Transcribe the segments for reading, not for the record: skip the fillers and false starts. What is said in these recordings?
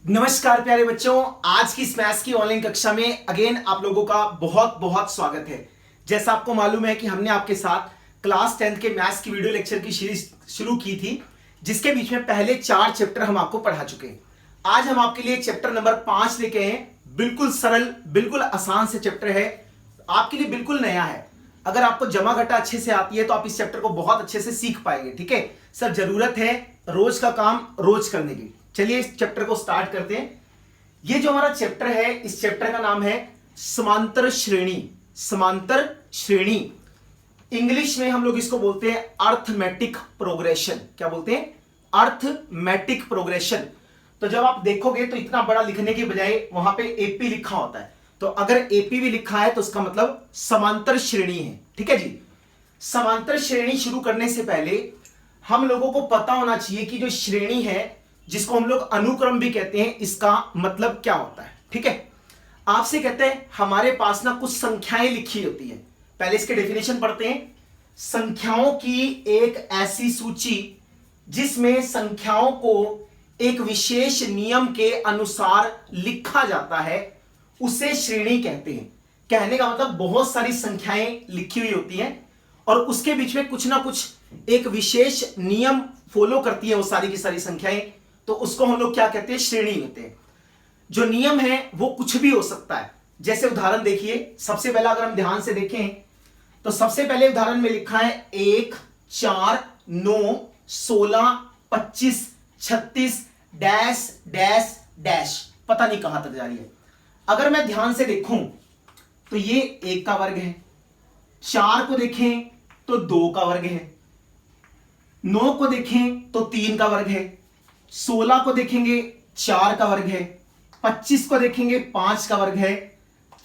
नमस्कार प्यारे बच्चों, आज की इस मैथ्स की ऑनलाइन कक्षा में अगेन आप लोगों का बहुत बहुत स्वागत है। जैसा आपको मालूम है कि हमने आपके साथ क्लास 10th के मैथ्स की वीडियो लेक्चर की सीरीज शुरू की थी, जिसके बीच में पहले 4 चैप्टर हम आपको पढ़ा चुके हैं। आज हम आपके लिए चैप्टर नंबर 5 लेके हैं। बिल्कुल सरल, बिल्कुल आसान से चैप्टर है, आपके लिए बिल्कुल नया है। अगर आपको जमा घटा अच्छे से आती है तो आप इस चैप्टर को बहुत अच्छे से सीख पाएंगे। ठीक है सर, जरूरत है रोज का काम रोज करने की। चलिए इस चैप्टर को स्टार्ट करते हैं। ये जो हमारा चैप्टर है, इस चैप्टर का नाम है समांतर श्रेणी। समांतर श्रेणी इंग्लिश में हम लोग इसको बोलते हैं अर्थमेटिक प्रोग्रेशन। क्या बोलते हैं? Arithmetic progression. तो जब आप देखोगे तो इतना बड़ा लिखने के बजाय वहां पे एपी लिखा होता है, तो अगर एपी भी लिखा है तो उसका मतलब समांतर श्रेणी है। ठीक है जी। समांतर श्रेणी शुरू करने से पहले हम लोगों को पता होना चाहिए कि जो श्रेणी है, जिसको हम लोग अनुक्रम भी कहते हैं, इसका मतलब क्या होता है। ठीक है, आपसे कहते हैं हमारे पास ना कुछ संख्याएं लिखी होती है। पहले इसके डेफिनेशन पढ़ते हैं। संख्याओं की एक ऐसी सूची जिसमें संख्याओं को एक विशेष नियम के अनुसार लिखा जाता है, उसे श्रेणी कहते हैं। कहने का मतलब बहुत सारी संख्याएं लिखी हुई होती हैं और उसके बीच में कुछ ना कुछ एक विशेष नियम फॉलो करती है वो सारी की सारी संख्याएं, तो उसको हम लोग क्या कहते हैं? श्रेणी कहते हैं। जो नियम है वो कुछ भी हो सकता है। जैसे उदाहरण देखिए, सबसे पहला अगर हम ध्यान से देखें तो सबसे पहले उदाहरण में लिखा है 1, 4, 9, 16, 25, 36 डैश डैश डैश, पता नहीं कहां तक जा रही है। अगर मैं ध्यान से देखूं तो ये 1 का वर्ग है, 4 को देखें तो 2 का वर्ग है, 9 को देखें तो 3 का वर्ग है, 16 को देखेंगे 4 का वर्ग है, 25 को देखेंगे 5 का वर्ग है,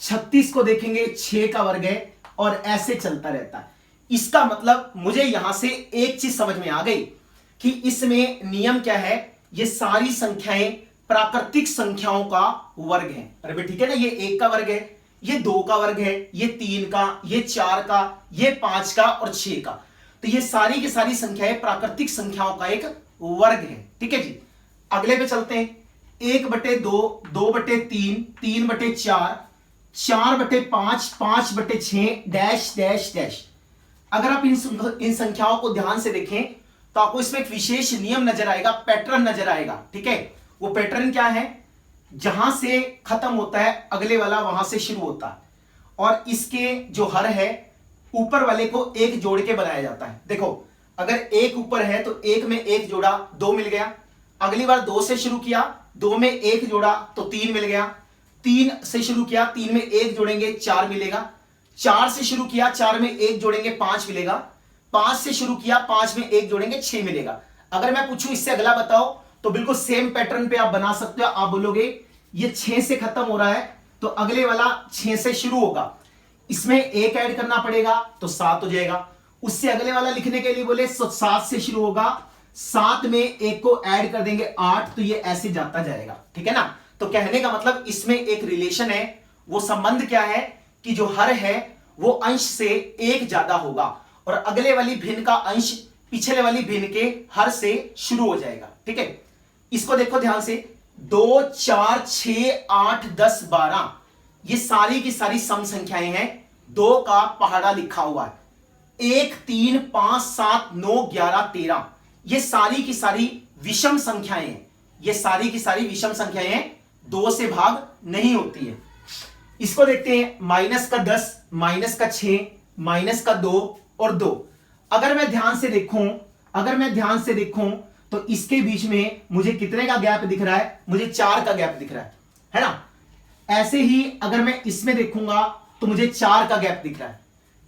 36 को देखेंगे 6 का वर्ग है, और ऐसे चलता रहता है। इसका मतलब मुझे यहां से एक चीज समझ में आ गई कि इसमें नियम क्या है। ये सारी संख्याएं प्राकृतिक संख्याओं का वर्ग है। अरे भाई ठीक है ना, ये 1 का वर्ग है, ये 2 का वर्ग है, ये 3 का, ये 4 का, ये 5 का और 6 का। तो ये सारी की सारी संख्याएं प्राकृतिक संख्याओं का एक वर्ग है। ठीक है जी। अगले पे चलते हैं। 1/2, 2/3, 3/4, 4/5, 5/6 डैश डैश डैश। अगर आप इन संख्याओं को ध्यान से देखें तो आपको इसमें एक विशेष नियम नजर आएगा, पैटर्न नजर आएगा। ठीक है, वो पैटर्न क्या है? जहां से खत्म होता है अगले वाला वहां से शुरू होता है, और इसके जो हर है ऊपर वाले को एक जोड़ के बनाया जाता है। देखो, अगर 1 ऊपर है तो 1 में 1 जोड़ा 2 मिल गया। अगली बार 2 से शुरू किया, 2 में 1 जोड़ा तो 3 मिल गया। 3 से शुरू किया, 3 में 1 जोड़ेंगे 4 मिलेगा। 4 से शुरू किया, 4 में 1 जोड़ेंगे 5 मिलेगा। 5 से शुरू किया, 5 में 1 जोड़ेंगे 6 मिलेगा। अगर मैं पूछूं इससे अगला बताओ, तो बिल्कुल सेम पैटर्न पे आप बना सकते हो। आप बोलोगे ये 6 से खत्म हो रहा है तो अगले वाला 6 से शुरू होगा, इसमें 1 ऐड करना पड़ेगा तो 7 हो जाएगा। उससे अगले वाला लिखने के लिए बोले 7 से शुरू होगा, 7 में 1 को ऐड कर देंगे 8, तो ये ऐसे जाता जाएगा। ठीक है ना। तो कहने का मतलब इसमें एक रिलेशन है। वो संबंध क्या है कि जो हर है वो अंश से 1 ज्यादा होगा और अगले वाली भिन्न का अंश पिछले वाली भिन्न के हर से शुरू हो जाएगा। ठीक है, इसको देखो ध्यान से। 2, 4, 6, 8, 10, 12 ये सारी की सारी सम संख्याएं हैं। 2 का पहाड़ा लिखा हुआ है। 1, 3, 5, 7, 9, 11, 13 ये सारी की सारी विषम संख्याएं हैं। ये सारी की सारी विषम संख्याएं हैं, 2 से भाग नहीं होती है। इसको देखते हैं। -10, -6, -2 और 2। अगर मैं ध्यान से देखूं तो इसके बीच में मुझे कितने का गैप दिख रहा है? मुझे 4 का गैप दिख रहा है ना। ऐसे ही अगर मैं इसमें देखूंगा तो मुझे 4 का गैप दिख रहा है।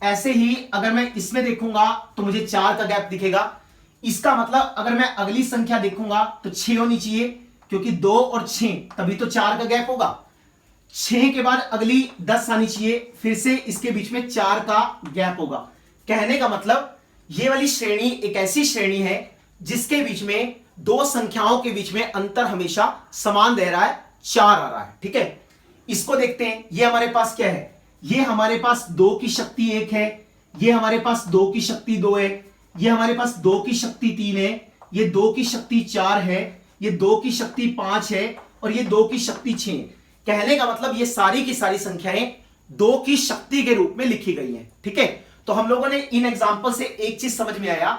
ऐसे ही अगर मैं इसमें देखूंगा तो मुझे 4 का गैप दिखेगा। इसका मतलब अगर मैं अगली संख्या देखूंगा तो 6 होनी चाहिए, क्योंकि 2 और 6 तभी तो 4 का गैप होगा। 6 के बाद अगली 10 आनी चाहिए, फिर से इसके बीच में 4 का गैप होगा। कहने का मतलब ये वाली श्रेणी एक ऐसी श्रेणी है जिसके बीच में 2 संख्याओं के बीच में अंतर हमेशा समान रह रहा है, 4 आ रहा है। ठीक है, इसको देखते हैं। ये हमारे पास क्या है? ये हमारे पास 2 की शक्ति 1 है, ये हमारे पास 2 की शक्ति 2 है, ये हमारे पास 2 की शक्ति 3 है, ये 2 की शक्ति 4 है, ये 2 की शक्ति 5 है और ये 2 की शक्ति 6 है। कहने का मतलब ये सारी की सारी संख्याएं 2 की शक्ति के रूप में लिखी गई हैं। ठीक है, तो हम लोगों ने इन एग्जाम्पल से एक चीज समझ में आया,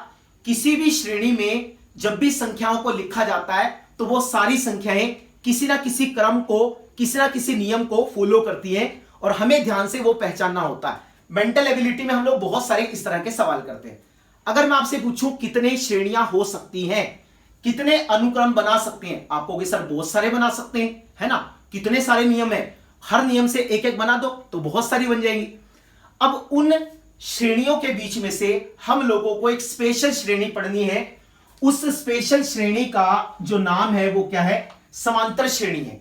किसी भी श्रेणी में जब भी संख्याओं को लिखा जाता है तो वो सारी संख्याएं किसी ना किसी क्रम को, किसी ना किसी नियम को फॉलो करती हैं और हमें ध्यान से वो पहचानना होता है। मेंटल एबिलिटी में हम लोग बहुत सारे इस तरह के सवाल करते हैं। अगर मैं आपसे पूछूं कितने श्रेणियां हो सकती हैं, कितने अनुक्रम बना सकते हैं, आप कहोगे सर बहुत सारे बना सकते हैं, है ना, कितने सारे नियम है, हर नियम से एक एक बना दो तो बहुत सारी बन जाएंगी। अब उन श्रेणियों के बीच में से हम लोगों को एक स्पेशल श्रेणी पढ़नी है। उस स्पेशल श्रेणी का जो नाम है वो क्या है, समांतर श्रेणी है।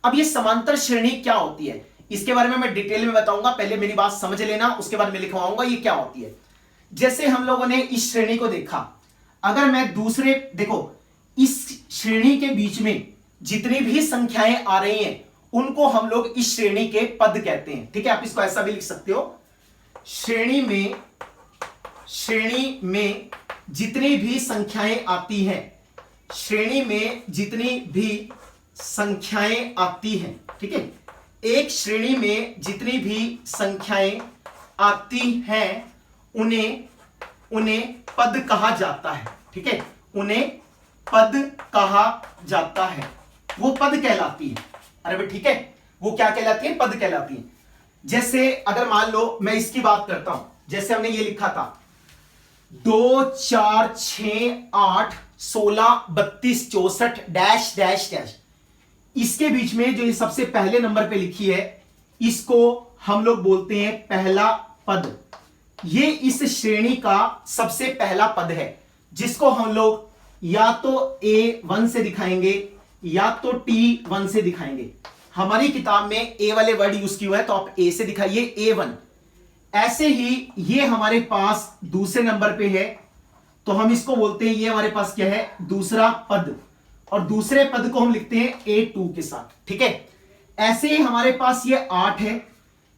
अब ये समांतर श्रेणी क्या होती है इसके बारे में मैं डिटेल में बताऊंगा, पहले मेरी बात समझ लेना, उसके बाद मैं लिखवाऊंगा ये क्या होती है। जैसे हम लोगों ने इस श्रेणी को देखा, अगर मैं दूसरे, देखो इस श्रेणी के बीच में जितनी भी संख्याएं आ रही हैं उनको हम लोग इस श्रेणी के पद कहते हैं। ठीक है, आप इसको ऐसा भी लिख सकते हो, श्रेणी में जितनी भी संख्याएं आती हैं, श्रेणी में जितनी भी संख्याएं आती हैं, ठीक है, एक श्रेणी में जितनी भी संख्याएं आती हैं उन्हें पद कहा जाता है। ठीक है, उन्हें पद कहा जाता है, वो पद कहलाती है। अरे भाई ठीक है, वो क्या कहलाती है, पद कहलाती है। जैसे अगर मान लो मैं इसकी बात करता हूं, जैसे हमने ये लिखा था 2 4 6 8 16 32 64 डैश डैश डैश, इसके बीच में जो ये सबसे पहले नंबर पे लिखी है इसको हम लोग बोलते हैं पहला पद। ये इस श्रेणी का सबसे पहला पद है जिसको हम लोग या तो A1 से दिखाएंगे या तो T1 से दिखाएंगे। हमारी किताब में A वाले वर्ड यूज किया है तो आप A से दिखाइए, A1। ऐसे ही ये हमारे पास दूसरे नंबर पे है तो हम इसको बोलते हैं, ये हमारे पास क्या है, दूसरा पद, और दूसरे पद को हम लिखते हैं A2 के साथ। ठीक है, ऐसे ही हमारे पास ये 8 है,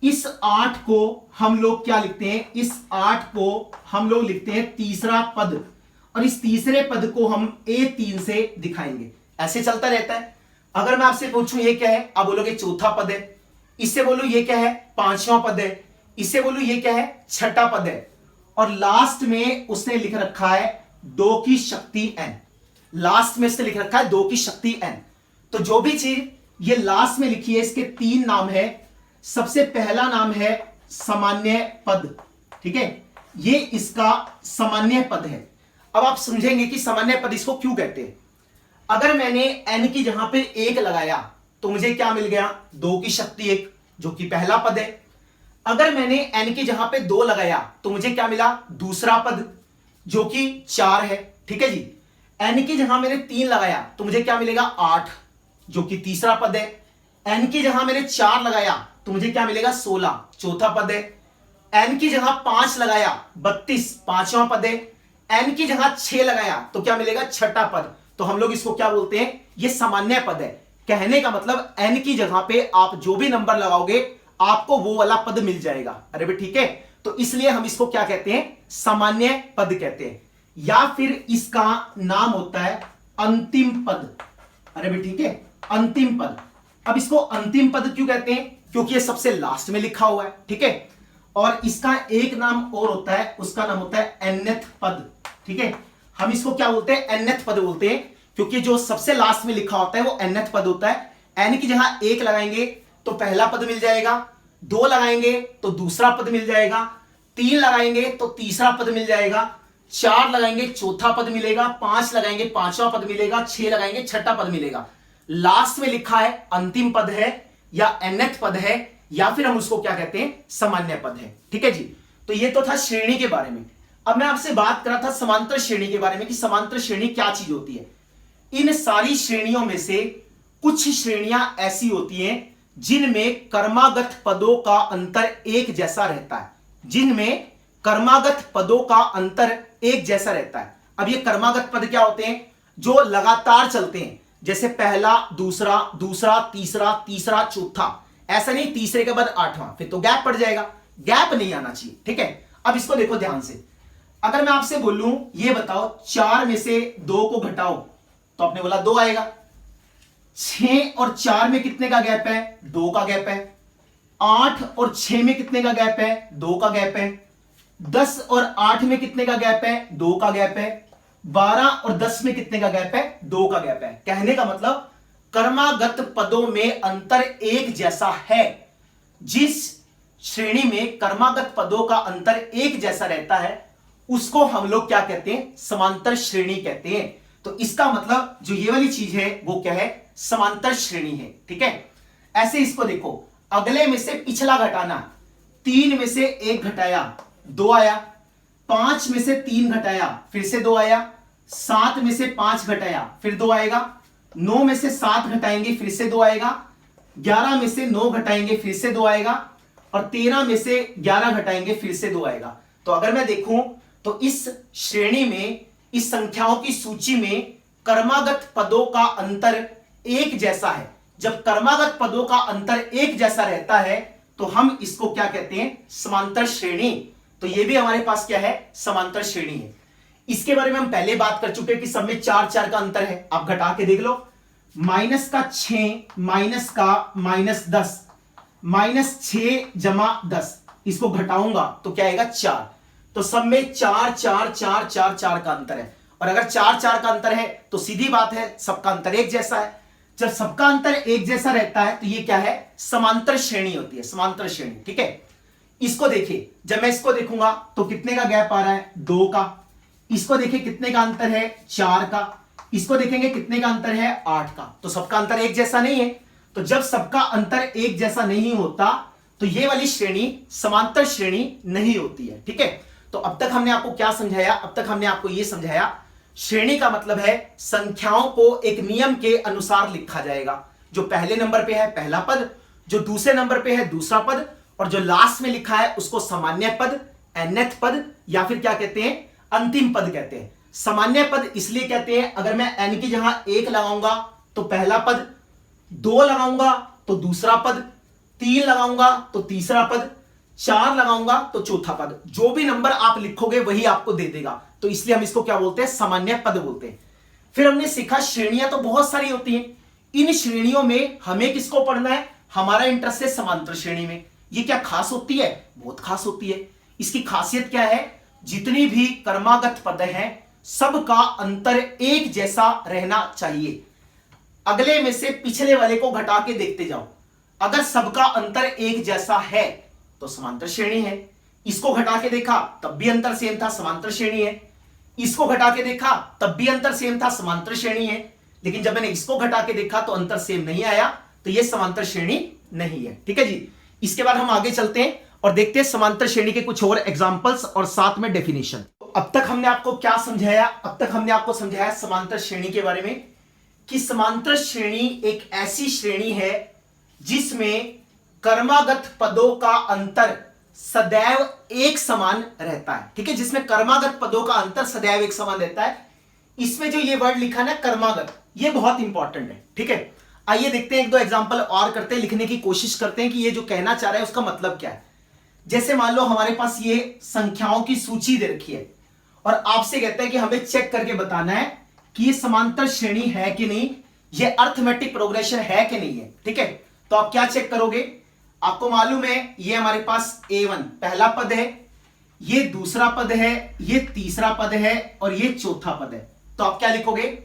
इस 8 को हम लोग क्या लिखते हैं, इस 8 को हम लोग लिखते हैं तीसरा पद, और इस तीसरे पद को हम A3 से दिखाएंगे। ऐसे चलता रहता है। अगर मैं आपसे पूछूं ये क्या है, आप बोलोगे चौथा पद है, इससे बोलूं ये क्या है, पांचवा पद है, इससे बोलूं ये क्या है, छठा पद है, और लास्ट में उसने लिख रखा है 2 की शक्ति n। लास्ट में उसने लिख रखा है 2 की शक्ति n। तो जो भी चीज ये लास्ट में लिखी है इसके 3 नाम है। सबसे पहला नाम है सामान्य पद। ठीक है, ये इसका सामान्य पद है। अब आप समझेंगे कि सामान्य पद इसको क्यों कहते हैं। अगर मैंने n की जगह पे 1 लगाया तो मुझे क्या मिल गया, 2 की शक्ति 1, जो कि पहला पद है। अगर मैंने n की जगह पे 2 लगाया तो मुझे क्या मिला, दूसरा पद, जो कि 4 है। ठीक है जी, n की जगह मैंने 3 लगाया तो मुझे क्या मिलेगा, 8, जो कि तीसरा पद है। n की जगह मैंने 4 लगाया तो मुझे क्या मिलेगा, 16, चौथा पद है। n की जगह 5 लगाया, 32, पांचवा पद है। n की जगह 6 लगाया तो क्या मिलेगा, छठा पद। तो हम लोग इसको क्या बोलते हैं, ये सामान्य पद है। कहने का मतलब n की जगह पे आप जो भी नंबर लगाओगे आपको वो वाला पद मिल जाएगा। अरे भाई ठीक है, तो इसलिए हम इसको क्या कहते हैं, सामान्य पद कहते हैं, या फिर इसका नाम होता है अंतिम पद। अरे भाई ठीक है, अंतिम पद। अब इसको अंतिम पद क्यों कहते हैं, क्योंकि ये सबसे लास्ट में लिखा हुआ है। ठीक है, और इसका एक नाम और होता है, उसका नाम होता है nth पद। ठीक है, हम इसको क्या बोलते हैं, nth पद बोलते हैं, क्योंकि जो सबसे लास्ट में लिखा होता है वो nth पद होता है। n की जगह 1 लगाएंगे तो पहला पद मिल जाएगा, 2 लगाएंगे तो दूसरा पद मिल जाएगा, 3 लगाएंगे तो तीसरा पद मिल जाएगा, 4 लगाएंगे चौथा पद मिलेगा, 5 लगाएंगे पांचवा पद मिलेगा, 6 लगाएंगे छठा पद मिलेगा। लास्ट में लिखा है अंतिम पद है या nth पद है, या फिर हम उसको क्या कहते हैं, सामान्य पद है। ठीक है जी, तो ये तो था श्रेणी के बारे में। अब मैं आपसे बात कर रहा था समांतर श्रेणी के बारे में कि समांतर श्रेणी क्या चीज होती है। इन सारी श्रेणियों में से कुछ श्रेणियां ऐसी होती हैं जिनमें कर्मागत पदों का अंतर एक जैसा रहता है, जिनमें कर्मागत पदों का अंतर एक जैसा रहता है। अब ये कर्मागत पद क्या होते हैं, जो लगातार चलते हैं, जैसे पहला दूसरा दूसरा तीसरा तीसरा चौथा, ऐसा नहीं तीसरे के बाद 8वां, फिर तो गैप पड़ जाएगा, गैप नहीं आना चाहिए। ठीक है, अब इसको देखो ध्यान से। अगर मैं आपसे बोलूं ये बताओ 4 में से 2 को घटाओ तो आपने बोला 2 आएगा। 6 और 4 में कितने का गैप है? 2 का गैप है। 8 और 6 में कितने का गैप है? 2 का गैप है। 10 और 8 में कितने का गैप है? 2 का गैप है। 12 और 10 में कितने का गैप है? 2 का गैप है। कहने का मतलब कर्मागत पदों में अंतर एक जैसा है। जिस श्रेणी में कर्मागत पदों का अंतर एक जैसा रहता है उसको हम लोग क्या कहते हैं? समांतर श्रेणी कहते हैं। तो इसका मतलब जो ये वाली चीज है वो क्या है? समांतर श्रेणी है। ठीक है, ऐसे इसको देखो, अगले में से पिछला घटाना, 3 में से 1 घटाया 2 आया। 5 में से 3 घटाया फिर से 2 आया। 7 में से 5 घटाया फिर 2 आएगा। 9 में से 7 घटाएंगे फिर से 2 आएगा। 11 में से 9 घटाएंगे फिर से 2 आएगा। और 13 में से 11 घटाएंगे फिर से 2 आएगा। तो अगर मैं देखूं तो इस श्रेणी में, इस संख्याओं की सूची में कर्मागत पदों का अंतर एक जैसा है। जब कर्मागत पदों का अंतर एक जैसा रहता है तो हम इसको क्या कहते हैं? समांतर श्रेणी। तो ये भी हमारे पास क्या है? समांतर श्रेणी है। इसके बारे में हम पहले बात कर चुके हैं कि सब में 4 का अंतर है। आप घटा के देख लो, माइनस का 6 माइनस का -10, -6 जमा 10, इसको घटाऊंगा तो क्या आएगा? 4। तो सब में 4 का अंतर है। और अगर 4 का अंतर है तो सीधी बात है सबका अंतर एक जैसा है। जब सबका अंतर एक जैसा रहता है तो ये क्या है? समांतर श्रेणी होती है, समांतर श्रेणी। ठीक है, इसको देखिए, जब मैं इसको देखूंगा तो कितने का गैप आ रहा है? 2 का। इसको देखिए कितने का अंतर है? 4 का। इसको देखेंगे कितने का अंतर है? 8 का। तो सबका अंतर एक जैसा नहीं है। तो जब सबका अंतर एक जैसा नहीं होता तो ये वाली श्रेणी समांतर श्रेणी नहीं होती है। ठीक है, तो अब तक हमने आपको क्या समझाया? अब तक हमने आपको यह समझाया श्रेणी का मतलब है संख्याओं को एक नियम के अनुसार लिखा जाएगा। जो पहले नंबर पे है पहला पद, जो दूसरे नंबर पे है दूसरा पद, और जो लास्ट में लिखा है उसको सामान्य पद, nth पद, या फिर क्या कहते हैं? अंतिम पद कहते हैं। सामान्य पद इसलिए कहते हैं, अगर मैं n की जगह 1 लगाऊंगा तो पहला पद, 2 लगाऊंगा तो दूसरा पद, 3 लगाऊंगा तो तीसरा पद, 4 लगाऊंगा तो चौथा पद। जो भी नंबर आप लिखोगे वही आपको दे देगा। तो इसलिए हम इसको क्या बोलते हैं? सामान्य पद बोलते हैं। फिर हमने सीखा श्रेणियां तो बहुत सारी होती हैं। इन श्रेणियों में हमें किसको पढ़ना है? हमारा इंटरेस्ट है समांतर श्रेणी में। ये क्या खास होती है? बहुत खास होती है। इसकी खासियत क्या है? जितनी भी कर्मागत पद हैं सबका अंतर एक जैसा रहना चाहिए। अगले में से पिछले वाले को घटा के देखते जाओ, अगर सबका अंतर एक जैसा है तो समांतर श्रेणी है। इसको घटा के देखा तब भी अंतर सेम था, समांतर श्रेणी है। इसको घटा के देखा तब भी अंतर सेम था, समांतर श्रेणी है। लेकिन जब मैंने इसको घटा के देखा तो अंतर सेम नहीं आया, तो यह समांतर श्रेणी नहीं है। ठीक है जी, इसके बाद हम आगे चलते हैं और देखते हैं समांतर श्रेणी के कुछ और एग्जांपल्स और साथ में डेफिनेशन। अब तक हमने आपको क्या समझाया? अब तक हमने आपको समझाया समांतर श्रेणी के बारे में कि समांतर श्रेणी एक ऐसी श्रेणी है जिसमें कर्मागत पदों का अंतर सदैव एक समान रहता है। ठीक है, जिसमें कर्मागत पदों का अंतर सदैव एक समान रहता है। इसमें जो ये वर्ड लिखा ना कर्मागत, ये बहुत इंपॉर्टेंट है। ठीक है, आइए देखते हैं, 1-2 एग्जांपल और करते हैं, लिखने की कोशिश करते हैं कि ये जो कहना चाह रहा है उसका मतलब क्या है। जैसे मान लो हमारे पास ये संख्याओं की सूची दे रखी है और आपसे कहता है कि हमें चेक करके बताना है कि ये समांतर श्रेणी है कि नहीं, ये अर्थमेटिक प्रोग्रेशन है कि नहीं है। ठीक है, तो आप क्या चेक करोगे? आपको मालूम है ये हमारे पास A1 पहला पद है, ये दूसरा पद है, ये तीसरा पद है और ये चौथा पद है। तो आप क्या लिखोगे?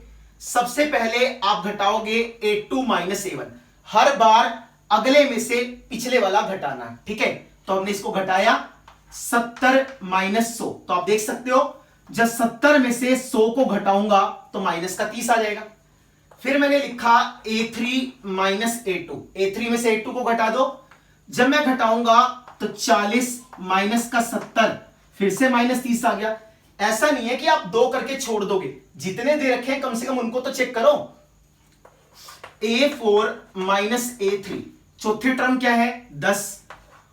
सबसे पहले आप घटाओगे A2 माइनस A1। हर बार अगले में से पिछले वाला घटाना है। ठीक है, तो हमने इसको घटाया 70 माइनस 100। तो आप देख सकते हो जब 70 में से 100 को घटाऊंगा तो माइनस का 30 आ जाएगा। फिर मैंने लिखा A3 माइनस A2। A3 में से A2 को घटा दो, जब मैं घटाऊंगा तो 40 माइनस का 70, फिर से माइनस 30 आ गया। ऐसा नहीं है कि आप 2 करके छोड़ दोगे, जितने दे रखे हैं कम से कम उनको तो चेक करो। A4 माइनस A3, चौथी टर्म क्या है? 10,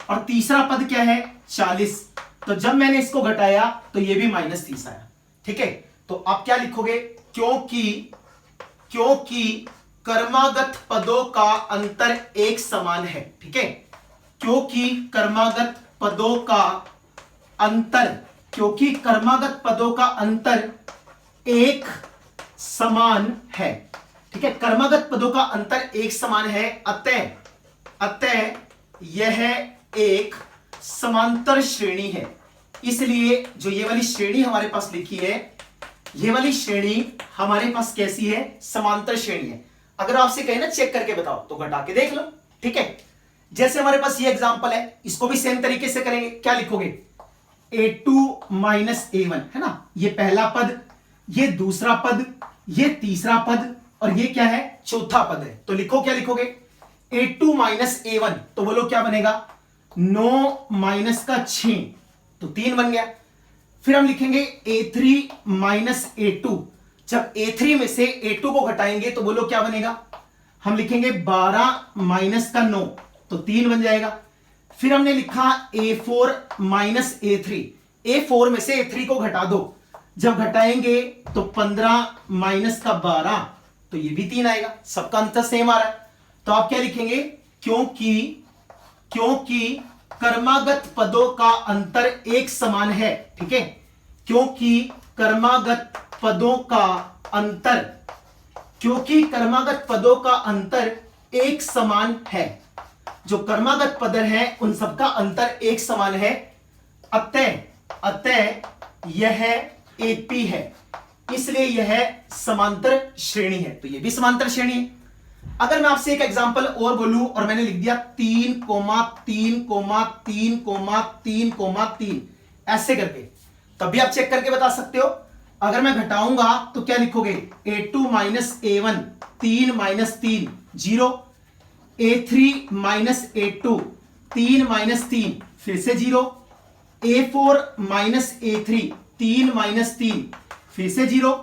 और तीसरा पद क्या है? 40। तो जब मैंने इसको घटाया तो ये भी माइनस 30 आया। ठीक है, तो आप क्या लिखोगे? क्योंकि कर्मागत पदों का अंतर एक समान है। ठीक है, क्योंकि कर्मागत पदों का अंतर एक समान है। ठीक है, कर्मागत पदों का अंतर एक समान है, अतः यह एक समांतर श्रेणी है। इसलिए जो ये वाली श्रेणी हमारे पास लिखी है, ये वाली श्रेणी हमारे पास कैसी है? समांतर श्रेणी है। अगर आपसे कहे ना चेक करके बताओ तो घटा के देख लो। ठीक है, जैसे हमारे पास ये एग्जांपल है, इसको भी सेम तरीके से करेंगे। क्या लिखोगे? a2 माइनस a1 है ना, ये पहला पद, ये दूसरा पद, ये तीसरा पद और ये क्या है? चौथा पद है। तो लिखो, क्या लिखोगे? a2 माइनस a1, तो बोलो क्या बनेगा? 9 माइनस का 6, तो 3 बन गया। फिर हम लिखेंगे a3 माइनस a2, जब a3 में से a2 को घटाएंगे तो बोलो क्या बनेगा? हम लिखेंगे 12 माइनस का 9, तो 3 बन जाएगा। फिर हमने लिखा a4 माइनस a3, a4 में से a3 को घटा दो, जब घटाएंगे तो 15 माइनस का 12, तो ये भी 3 आएगा। सबका अंतर सेम आ रहा है। तो आप क्या लिखेंगे? क्योंकि कर्मागत पदों का अंतर एक समान है। ठीक है, क्योंकि कर्मागत पदों का अंतर एक समान है। जो कर्मागत पद है उन सबका अंतर एक समान है, अतः यह एपी है। इसलिए यह समांतर श्रेणी है। तो यह भी समांतर श्रेणी है। अगर मैं आपसे एक एग्जांपल और बोलूं और मैंने लिख दिया 3,3,3,3,3,3 ऐसे करके, तब भी आप चेक करके बता सकते हो। अगर मैं घटाऊंगा तो क्या लिखोगे? a2 minus a1, 3 minus 3 0, a3 minus a2, 3 minus 3 फिर से 0, a4 माइनस a3, 3 माइनस 3 फिर से 0।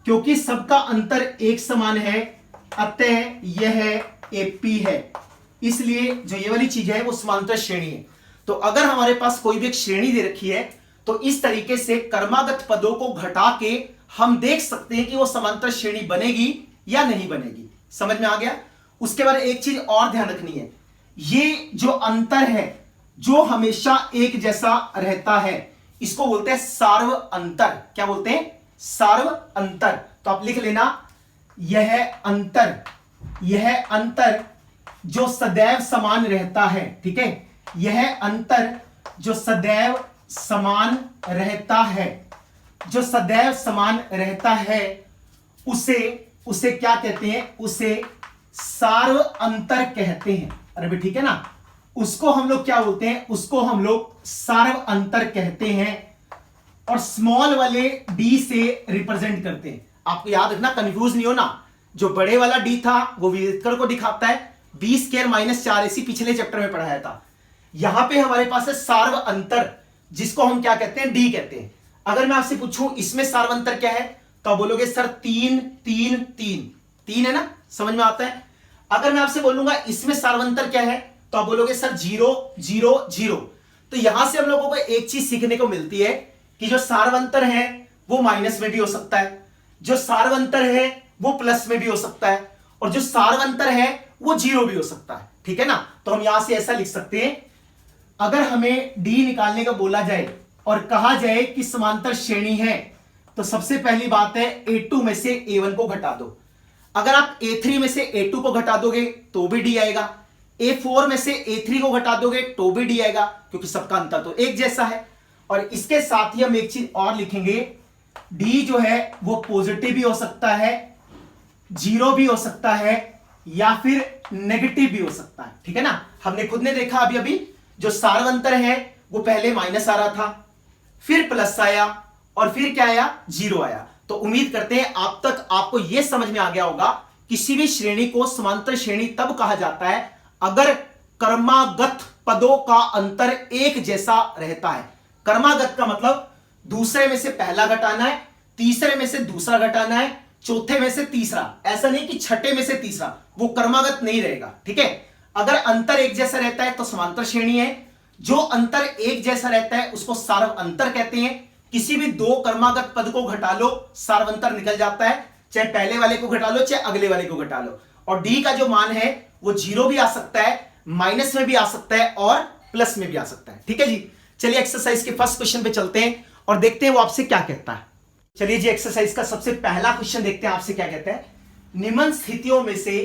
क्योंकि सबका अंतर एक समान है, अतः यह एपी है। इसलिए जो ये वाली चीज है वो समांतर श्रेणी है। तो अगर हमारे पास कोई भी एक श्रेणी दे रखी है तो इस तरीके से कर्मागत पदों को घटा के हम देख सकते हैं कि वो समांतर श्रेणी बनेगी या नहीं बनेगी। समझ में आ गया? उसके बाद एक चीज और ध्यान रखनी है, ये जो अंतर है जो हमेशा एक जैसा रहता है, इसको बोलते हैं सार्व अंतर। क्या बोलते हैं? सार्व अंतर। तो आप लिख लेना, यह अंतर जो सदैव समान रहता है। ठीक है, यह अंतर जो सदैव समान रहता है, उसे क्या कहते हैं? उसे सार्व अंतर कहते हैं। अरे भाई ठीक है ना, उसको हम लोग क्या बोलते हैं? उसको हम लोग सार्व अंतर कहते हैं और स्मॉल वाले डी से रिप्रेजेंट करते हैं। आपको याद रखना, कंफ्यूज नहीं होना। जो बड़े वाला डी था वो विवेचन को दिखाता है, बी स्क्वायर माइनस 4 इसी पिछले चैप्टर में पढ़ाया था। यहां पे हमारे पास है सार्व अंतर, जिसको हम क्या कहते हैं? डी कहते हैं। अगर मैं आपसे पूछूं इसमें सार्व अंतर क्या है, तो आप बोलोगे सर 3 3 3 3 है ना, समझ में आता है। अगर मैं आपसे बोलूंगा इसमें सार्व अंतर क्या है, तो आप बोलोगे सर 0 0 0। तो यहां से हम लोगों को एक चीज सीखने को मिलती है कि जो सार्व अंतर है वो माइनस में भी हो सकता है, जो सार्व अंतर है वो प्लस में भी हो सकता है, और जो सार्व अंतर है वो 0 भी हो सकता है। ठीक है ना, तो हम यहां से ऐसा लिख सकते हैं, अगर हमें डी निकालने का बोला जाए और कहा जाए कि समांतर श्रेणी है, तो सबसे पहली बात है a2 में से a1 को घटा दो। अगर आप a3 में से a2 को घटा दोगे तो भी डी आएगा, a4 में से a3 को घटा दोगे तो भी डी आएगा, क्योंकि सबका अंतर तो एक जैसा है। और इसके साथ ही हम एक चीज और लिखेंगे, डी जो है वो पॉजिटिव भी हो सकता है, 0 भी हो सकता है, या फिर नेगेटिव भी हो सकता है। ठीक है ना, हमने खुद ने देखा अभी जो सार्व अंतर है वो पहले माइनस आ रहा था, फिर प्लस आया और फिर क्या आया? 0 आया। तो उम्मीद करते हैं आप तक आपको यह समझ में आ गया होगा, किसी भी श्रेणी को समांतर श्रेणी तब कहा जाता है अगर कर्मागत पदों का अंतर एक जैसा रहता है। कर्मागत का मतलब दूसरे में से पहला घटाना है, तीसरे में से दूसरा घटाना है, चौथे में से तीसरा। ऐसा नहीं कि छठे में से तीसरा, वो कर्मागत नहीं रहेगा। ठीक है, अगर अंतर एक जैसा रहता है तो समांतर श्रेणी है, जो अंतर एक जैसा रहता है उसको सार्व अंतर कहते हैं। किसी भी दो कर्मागत पद को घटा लो, सार्व अंतर निकल जाता है, चाहे पहले वाले को घटा लो चाहे अगले वाले को घटा लो। और डी का जो मान है वो 0 भी आ सकता है, माइनस में भी आ सकता है और प्लस में भी आ सकता है। ठीक है जी, चलिए एक्सरसाइज के फर्स्ट क्वेश्चन पे चलते हैं और देखते हैं वो आपसे क्या कहता है। चलिए जी, एक्सरसाइज का सबसे पहला क्वेश्चन देखते हैं आपसे क्या कहता है। निम्न स्थितियों में से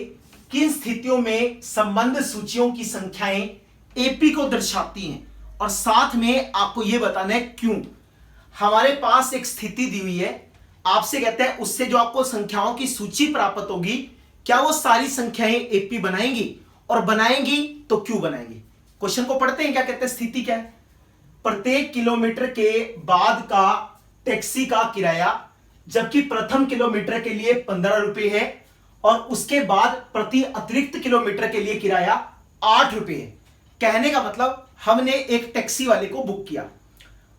किन स्थितियों में संबंध सूचियों की संख्याएं एपी को दर्शाती हैं, और साथ में आपको यह बताना है क्यों। हमारे पास एक स्थिति दी हुई है, आपसे कहते हैं उससे जो आपको संख्याओं की सूची प्राप्त होगी, क्या वो सारी संख्याएं एपी बनाएंगी, और बनाएंगी तो क्यों बनाएंगी। क्वेश्चन को पढ़ते हैं, क्या कहते हैं। स्थिति क्या है, प्रत्येक किलोमीटर के बाद का टैक्सी का किराया, जबकि प्रथम किलोमीटर के लिए 15 रुपए है और उसके बाद प्रति अतिरिक्त किलोमीटर के लिए किराया 8 रुपए है। कहने का मतलब हमने एक टैक्सी वाले को बुक किया,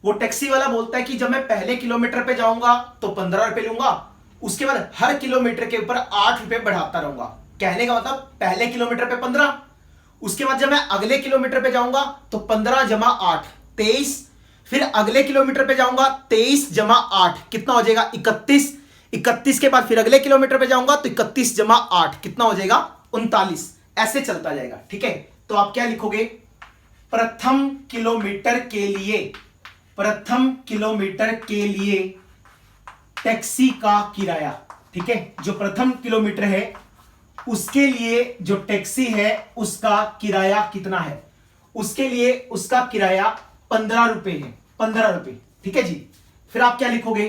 वो टैक्सी वाला बोलता है कि जब मैं पहले किलोमीटर पे जाऊंगा तो 15 रुपए लूंगा, उसके बाद हर किलोमीटर के ऊपर 8 रुपए बढ़ाता रहूंगा। कहने का मतलब पहले किलोमीटर पे 15, उसके बाद जब मैं अगले किलोमीटर पे जाऊंगा तो 15 जमा 8 23, फिर अगले किलोमीटर पे जाऊंगा 23 जमा 8 कितना हो जाएगा 31, 31 के बाद फिर अगले किलोमीटर पे जाऊंगा तो 31 जमा 8 कितना हो जाएगा 39। ऐसे चलता जाएगा, ठीक है। तो आप क्या लिखोगे, प्रथम किलोमीटर के लिए टैक्सी का किराया, ठीक है। जो प्रथम किलोमीटर है उसके लिए जो टैक्सी है उसका किराया कितना है, उसके लिए उसका किराया 15 रुपए है, 15 रुपए, ठीक है जी। फिर आप क्या लिखोगे,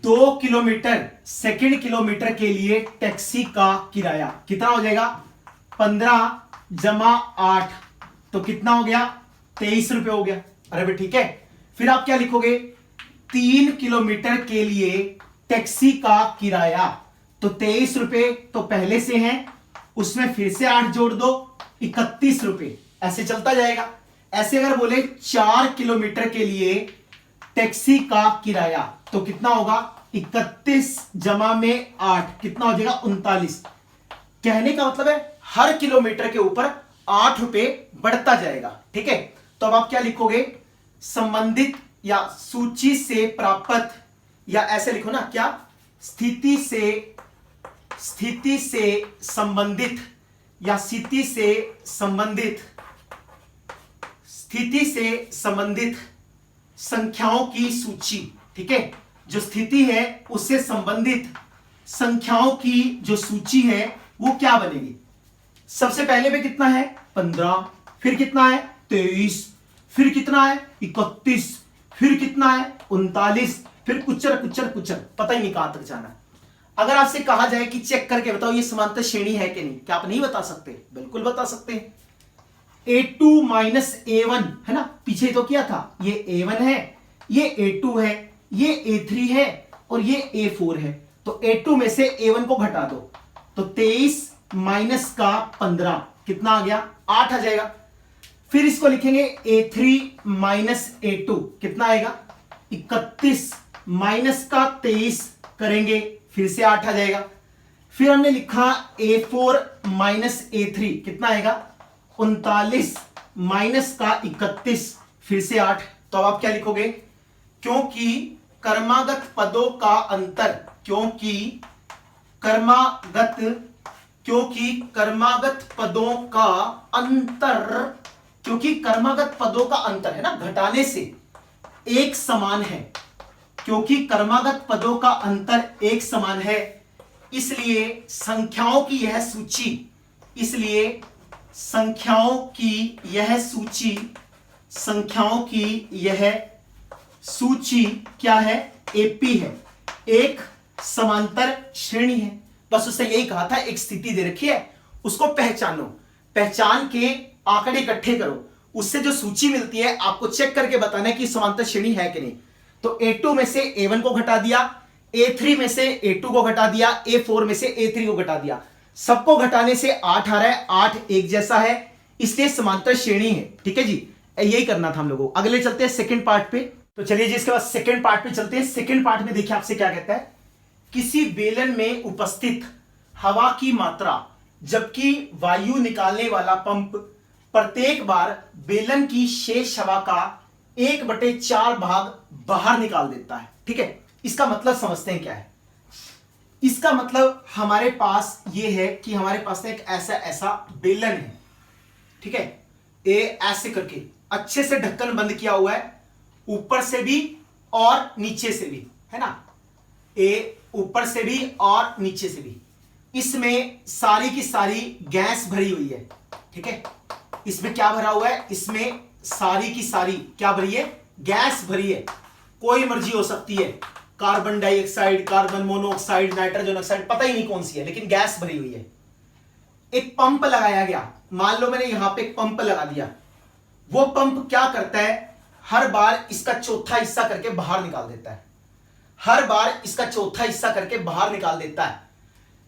2 किलोमीटर सेकंड किलोमीटर के लिए टैक्सी का किराया कितना हो जाएगा 15 जमा 8 तो कितना हो गया 23 रुपए हो गया। अरे भाई ठीक है। फिर आप क्या लिखोगे, 3 किलोमीटर के लिए टैक्सी का किराया, तो 23 रुपए तो पहले से हैं, उसमें फिर से 8 जोड़ दो 31 रुपए, ऐसे चलता जाएगा। ऐसे अगर बोले 4 किलोमीटर के लिए टैक्सी का किराया तो कितना होगा 31 जमा में 8 कितना हो जाएगा 39। कहने का मतलब है हर किलोमीटर के ऊपर 8 रुपए बढ़ता जाएगा, ठीक है। तो अब आप क्या लिखोगे, संबंधित या सूची से प्राप्त, या ऐसे लिखो ना, क्या स्थिति से संबंधित या स्थिति से संबंधित संख्याओं की सूची, ठीक है। जो स्थिति है उससे संबंधित संख्याओं की जो सूची है वो क्या बनेगी। सबसे पहले पे कितना है 15, फिर कितना है 23, फिर कितना है 31, फिर कितना है 39, फिर कुचर पता ही नहीं कहां तक जाना। अगर आपसे कहा जाए कि चेक करके बताओ ये समांतर श्रेणी है कि नहीं, क्या आप नहीं बता सकते, बिल्कुल बता सकते हैं। A2 माइनस A1 है ना, पीछे तो किया था, ये A1 है, ये A2 है, ये A3 है और ये A4 है। तो A2 में से A1 को घटा दो तो 23 माइनस का 15 कितना आ गया 8 आ जाएगा। फिर इसको लिखेंगे A3 माइनस A2 कितना आएगा 31 माइनस का 23 करेंगे फिर से 8 आ जाएगा। फिर हमने लिखा A4 माइनस A3 कितना आएगा 39 माइनस का 31 फिर से 8। तो अब आप क्या लिखोगे, क्योंकि कर्मागत पदों का अंतर, क्योंकि कर्मागत पदों का अंतर है ना, घटाने से एक समान है, क्योंकि कर्मागत पदों का अंतर एक समान है, इसलिए संख्याओं की यह सूची क्या है एपी है, एक समांतर श्रेणी है। बस उससे यही कहा था, एक स्थिति दे रखी है उसको पहचानो, पहचान के आंकड़े इकट्ठे करो, उससे जो सूची मिलती है आपको चेक करके बताना है कि समांतर श्रेणी है कि नहीं। तो A2 में से A1 को घटा दिया, A3 में से A2 को घटा दिया, A4 में से A3 को घटा दिया, सबको घटाने से 8 आ रहा है, 8 एक जैसा है, इसलिए समांतर श्रेणी है, ठीक है जी। यही करना था हम लोगों को। अगले चलते हैं सेकंड पार्ट पे। तो चलिए जी, इसके बाद सेकंड पार्ट पे चलते हैं। सेकंड पार्ट में देखिए आपसे क्या कहता है, किसी बेलन में उपस्थित हवा की मात्रा जबकि वायु निकालने वाला पंप प्रत्येक बार बेलन की शेष हवा का 1/4 भाग बाहर निकाल देता है, ठीक है। इसका मतलब समझते हैं क्या है। इसका मतलब हमारे पास यह है कि हमारे पास एक ऐसा बेलन है, ठीक है, ऐसे करके अच्छे से ढक्कन बंद किया हुआ है, ऊपर से भी और नीचे से भी, है ना, ए ऊपर से भी और नीचे से भी, इसमें सारी की सारी गैस भरी हुई है, ठीक है। इसमें क्या भरा हुआ है, इसमें सारी की सारी क्या भरी है, गैस भरी है। कोई मर्जी हो सकती है, carbon dioxide, carbon monoxide, nitrogen oxide, पता ही नहीं कौन सी है, लेकिन गैस भरी हुई है। एक पंप लगाया गया, मान लो मैंने यहां पे एक पंप लगा दिया, वो पंप क्या करता है, हर बार इसका चौथा हिस्सा करके बाहर निकाल देता है, हर बार इसका चौथा हिस्सा करके बाहर निकाल देता है।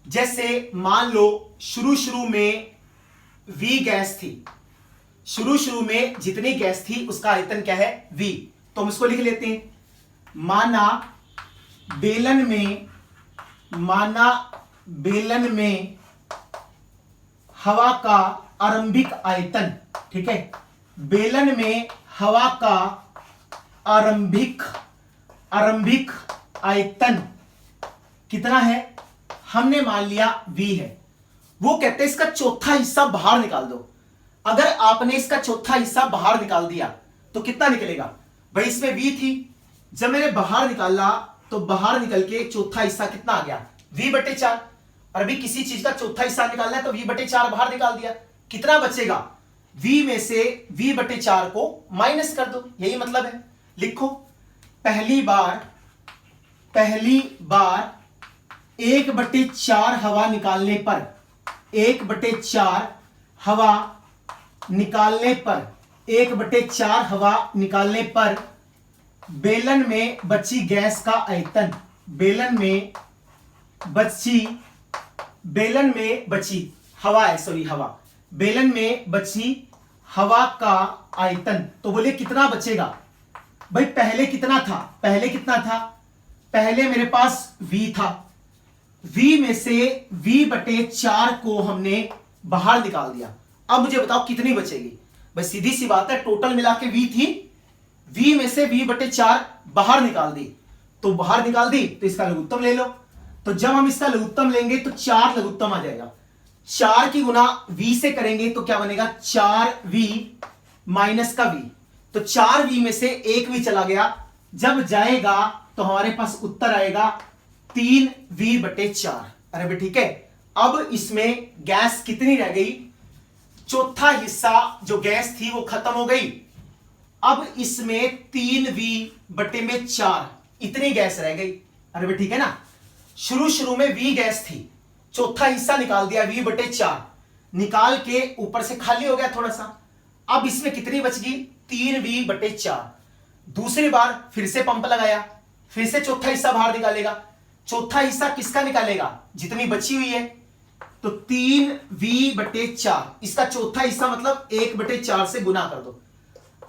जैसे मान लो शुरू में V गैस थी, शुरू में जितनी गैस थी उसका आयतन क्या है, V। तो हम इसको लिख लेते हैं, माना बेलन में हवा का आरंभिक आयतन, ठीक है, बेलन में हवा का आरंभिक आयतन कितना है, हमने मान लिया V है। वो कहते हैं इसका चौथा हिस्सा बाहर निकाल दो। अगर आपने इसका चौथा हिस्सा बाहर निकाल दिया तो कितना निकलेगा भाई, इसमें V थी, जब मैंने बाहर निकाला तो बाहर निकल के चौथा हिस्सा कितना आ गया, V/4। और अभी किसी चीज का चौथा हिस्सा निकालना है तो V/4 बाहर निकाल दिया, कितना बचेगा, V में से V/4 को माइनस कर दो, यही मतलब है। लिखो, पहली बार 1/4 हवा निकालने पर, 1/4 हवा निकालने पर बेलन में बची गैस का आयतन, बेलन में बची हवा है, सॉरी हवा, बेलन में बची हवा का आयतन, तो बोलिए कितना बचेगा भाई। पहले कितना था, पहले मेरे पास V था, V में से V/4 को हमने बाहर निकाल दिया। अब मुझे बताओ कितनी बचेगी भाई, सीधी सी बात है, टोटल मिला के V थी, V में से V/4 बाहर निकाल दी, तो बाहर निकाल दी तो इसका लघुत्तम ले लो। तो जब हम इसका लघुत्तम लेंगे तो 4 लघुत्तम आ जाएगा, 4 की गुना V से करेंगे तो क्या बनेगा, 4V माइनस का V, तो 4V में से 1V चला गया, जब जाएगा तो हमारे पास उत्तर आएगा 3V/4। अरे भाई ठीक है, अब इसमें गैस कितनी रह गई, चौथा हिस्सा जो गैस थी वो खत्म हो गई। अब इसमें 3V/4 इतनी गैस रह गई। अरे भाई ठीक है ना, शुरू में V गैस थी, चौथा हिस्सा निकाल दिया V/4, निकाल के ऊपर से खाली हो गया थोड़ा सा। अब इसमें कितनी बच गई, 3V/4। दूसरी बार फिर से पंप लगाया, फिर से चौथा हिस्सा बाहर निकालेगा, चौथा हिस्सा किसका निकालेगा, जितनी बची हुई है, तो 3V/4, इसका चौथा हिस्सा मतलब 1/4 से गुना कर दो।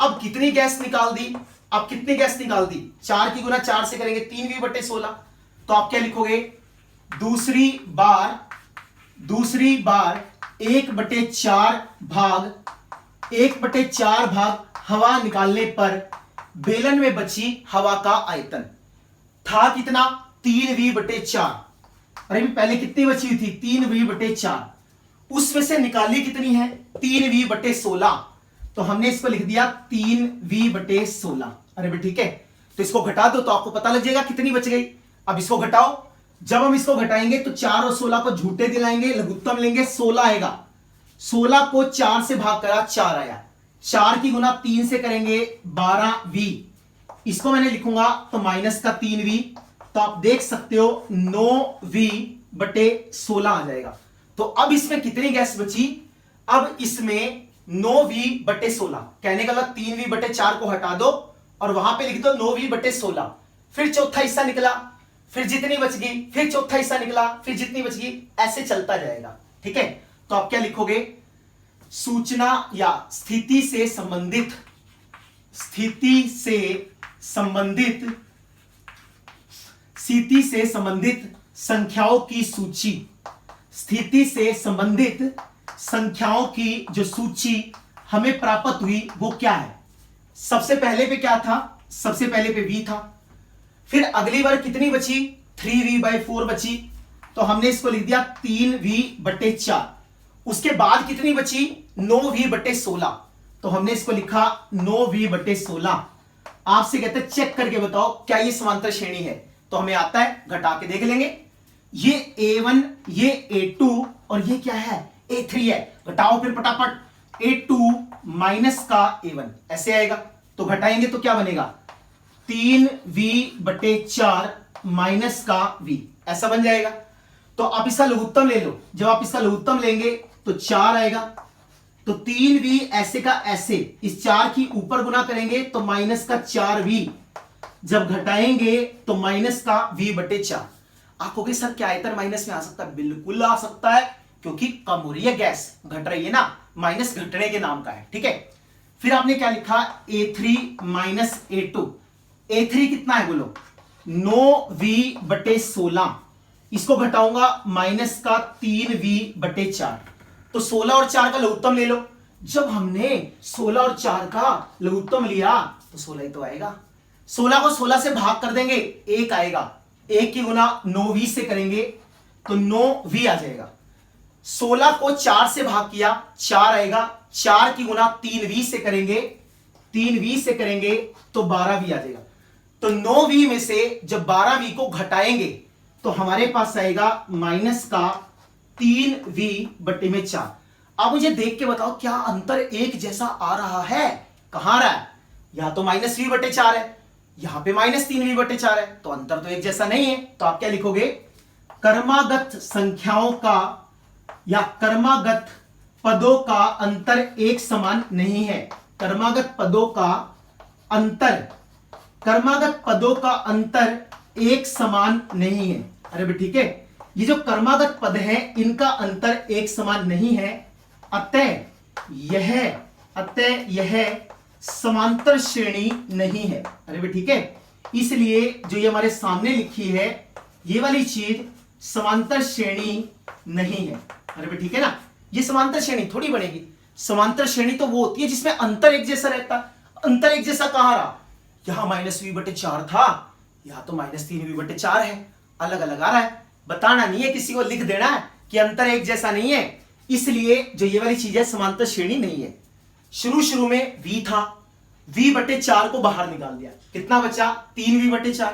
अब कितनी गैस निकाल दी, अब कितनी गैस निकाल दी, 4 की गुना 4 से करेंगे 3V/16, तो आप क्या लिखोगे, दूसरी बार 1/4 भाग हवा निकालने पर बेलन में बची हवा का आयतन था कितना, 3V/4। अरे पहले कितनी बची हुई थी, 3V/4, उसमें से निकाली कितनी है, 3V/16, तो हमने इसको लिख दिया 3V/16। अरे भाई ठीक है, तो इसको घटा दो तो आपको पता लग जाएगा कितनी बच गई। अब इसको घटाओ, जब हम इसको घटाएंगे तो 4 और 16 को झूठे दिलाएंगे, लघुत्तम लेंगे, 16 आएगा, 16 को 4 से भाग करा 4 आया, 4 की गुना 3 से करेंगे 12V, इसको मैंने लिखूंगा तो माइनस का 3V, तो आप देख सकते हो 9V/16 आ जाएगा। तो अब इसमें कितनी गैस बची, अब इसमें 9V/16, कहने का मतलब 3V/4 को हटा दो और वहां पे लिख दो 9V/16, फिर चौथा हिस्सा निकला, फिर जितनी बच गई, फिर चौथा हिस्सा निकला, फिर जितनी बच गई, ऐसे चलता जाएगा। ठीक है, तो आप क्या लिखोगे, सूचना या स्थिति से संबंधित संख्याओं की सूची, स्थिति से संबंधित संख्याओं की जो सूची हमें प्राप्त हुई वो क्या है। सबसे पहले पे क्या था, सबसे पहले पे V था, फिर अगली बार कितनी बची, 3V/4 बची, तो हमने इसको लिख दिया 3V/4। उसके बाद कितनी बची, 9V/16, तो हमने इसको लिखा 9V/16। आपसे कहते हैं चेक करके बताओ क्या ये समांतर श्रेणी है, तो हमें आता है, घटा के देख लेंगे। ये A1, ये A2 और ये क्या है, A3 है। घटाओ फिर फटाफट, A2 माइनस का A1 ऐसे आएगा। तो घटाएंगे तो क्या बनेगा, 3V/4 माइनस का V, ऐसा बन जाएगा। तो आप इसका लघुत्तम ले लो। जब आप इसका लघुत्तम लेंगे तो 4 आएगा। तो 3V ऐसे का ऐसे, इस 4 की ऊपर गुना करेंगे तो माइनस का 4V, जब घटाएंगे तो माइनस का V/4। आप कहोगे सर क्या इधर माइनस में आ सकता है? बिल्कुल आ सकता है, क्योंकि कम हो रही है गैस, घट रही है ना, माइनस घटने के नाम का है, ठीक है। फिर आपने क्या लिखा, A3 माइनस A2। A3 कितना है बोलो, 9V/16, इसको घटाऊंगा माइनस का 3V/4। तो 16 और 4 का लघुत्तम ले लो। जब हमने 16 और 4 का लघुत्तम लिया तो 16 ही तो आएगा। 16 को 16 से भाग कर देंगे, 1 आएगा। 1 की गुना 9V से करेंगे तो 9V आ जाएगा। 16 को 4 से भाग किया, 4 आएगा। 4 की गुना 3V से करेंगे, 3V से करेंगे तो 12V आ जाएगा। तो 9V में से जब 12V को घटाएंगे तो हमारे पास आएगा माइनस का 3V/4। अब मुझे देख के बताओ, क्या अंतर एक जैसा आ रहा है? कहां रहा है? यहां तो -V/4 है, यहां पे -3V/4 है, तो अंतर तो एक जैसा नहीं है। तो आप क्या लिखोगे, कर्मागत संख्याओं का या कर्मागत पदों का अंतर एक समान नहीं है। कर्मागत पदों का अंतर, कर्मागत पदों का अंतर एक समान नहीं है। अरे भाई ठीक है, ये जो कर्मागत पद हैं इनका अंतर एक समान नहीं है, अतः यह समांतर श्रेणी नहीं है। अरे भाई ठीक है, इसलिए जो ये हमारे सामने लिखी है ये वाली चीज समांतर श्रेणी नहीं है। अरे भाई ठीक है ना, ये समांतर श्रेणी थोड़ी बनेगी। समांतर श्रेणी तो वो होती है जिसमें अंतर एक जैसा रहता। अंतर एक जैसा कहां रहा, यहां -V/4 था, यहां तो -3V/4 है, अलग अलग आ रहा है। बताना नहीं है किसी को, लिख देना है कि अंतर एक जैसा नहीं है, इसलिए जो ये वाली चीज है समांतर श्रेणी नहीं है। शुरू में V था, V/4 को बाहर निकाल दिया, कितना बचा, 3V/4।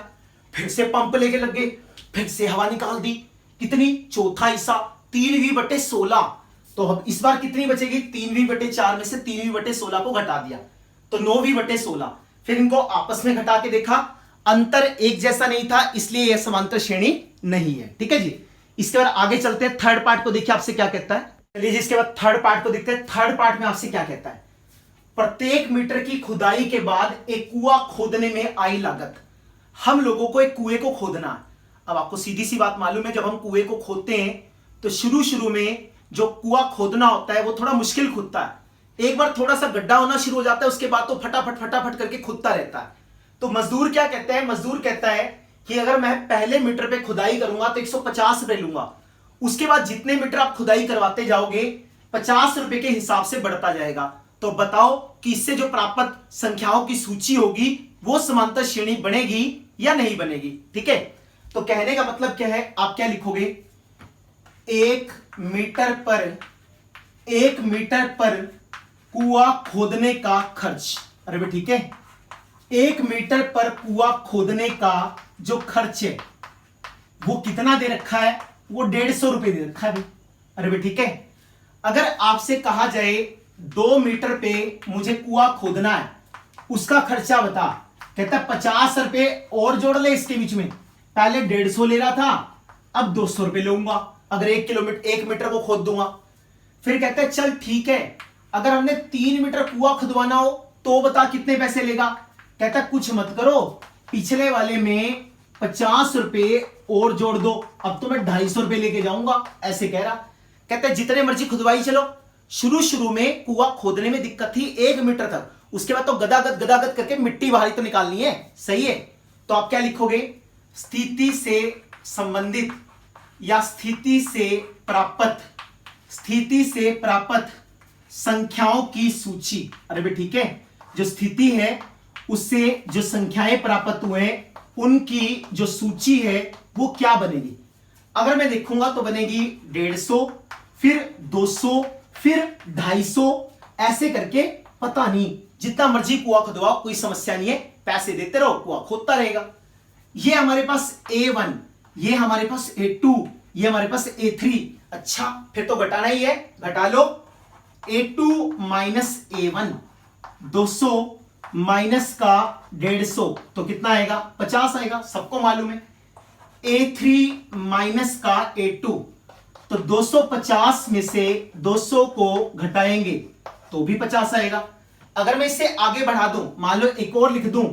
फिर से पंप लेके लग गए, फिर से हवा निकाल दी, कितनी, चौथा हिस्सा 3V/16। तो अब इस बार कितनी बचेगी, 3V/4 में से 3V/16 को घटा दिया तो 9V/16। फिर इनको आपस में घटा के देखा, अंतर एक जैसा नहीं था, इसलिए यह समांतर श्रेणी नहीं है। ठीक है जी, इसके बाद आगे चलते हैं, थर्ड पार्ट को देखिए आपसे क्या कहता है। चलिए जी, इसके बाद थर्ड पार्ट को देखते हैं। थर्ड पार्ट में आपसे क्या कहता है, प्रत्येक मीटर की खुदाई के बाद एक कुआं खोदने में आई लागत। हम लोगों को एक कुएं को खोदना है। अब आपको सीधी सी बात मालूम है, जब हम कुएं को खोदते हैं तो शुरू में जो कुआं खोदना होता है वो थोड़ा मुश्किल खुदता है। एक बार थोड़ा सा गड्ढा होना शुरू हो जाता है, उसके बाद तो फटाफट करके खुदता रहता है। तो मजदूर क्या कहते हैं, मजदूर कहता है कि अगर मैं पहले मीटर पे खुदाई करूंगा तो 150 रुपए लूंगा, उसके बाद जितने मीटर आप खुदाई करवाते जाओगे 50 रुपए के हिसाब से बढ़ता जाएगा। तो बताओ कि इससे जो प्राप्त संख्याओं की सूची होगी वो समांतर श्रेणी बनेगी या नहीं बनेगी। ठीक है, तो कहने का मतलब क्या है, आप क्या लिखोगे, 1 मीटर पर कुआं खोदने का खर्च। अरे भाई ठीक है, 1 मीटर पर कुआं खोदने का जो खर्च है वो कितना दे रखा है, वो 150 रुपए दे रखा है भाई। अरे भाई ठीक है, अगर आपसे कहा जाए 2 मीटर पे मुझे कुआं खोदना है, उसका खर्चा बता, कहता है 50 रुपए और जोड़ ले इसके बीच में, पहले 150 ले रहा था अब 200 रुपए लूंगा अगर 1 मीटर को खोद दूंगा। फिर कहता है चल ठीक है, अगर हमने 3 मीटर कुआं खुदवाना हो तो बता कितने पैसे लेगा। कहता है कुछ मत करो, पिछले वाले में 50 रुपए और जोड़ दो, अब तो मैं 250 रुपए लेके जाऊंगा, ऐसे कह रहा। कहता है जितने मर्जी खुदवाई चलो। शुरू में कुआं खोदने में दिक्कत थी 1 मीटर तक, उसके बाद तो गदागद करके मिट्टी बाहर तो निकालनी है, सही है। तो आप क्या लिखोगे, स्थिति से संबंधित या स्थिति से प्राप्त संख्याओं की सूची। अरे भाई ठीक है, जो स्थिति है उससे जो संख्याएं प्राप्त हुए उनकी जो सूची है वो क्या बनेगी। अगर मैं देखूंगा तो बनेगी 150, फिर 200, फिर 250, ऐसे करके पता नहीं, जितना मर्जी कुआं खुदवाओ कोई समस्या नहीं है, पैसे देते रहो कुआं खोदता रहेगा। ये हमारे पास A1, ये हमारे पास A2, ये हमारे पास A3। अच्छा फिर तो घटाना ही है, घटा लो। A2 माइनस A1, 200 माइनस का 150 तो कितना आएगा? 50 आएगा, सबको मालूम है। A3 माइनस का A2 तो 250 में से 200 को घटाएंगे तो भी 50 आएगा। अगर मैं इसे आगे बढ़ा दूं, मान लो एक और लिख दूं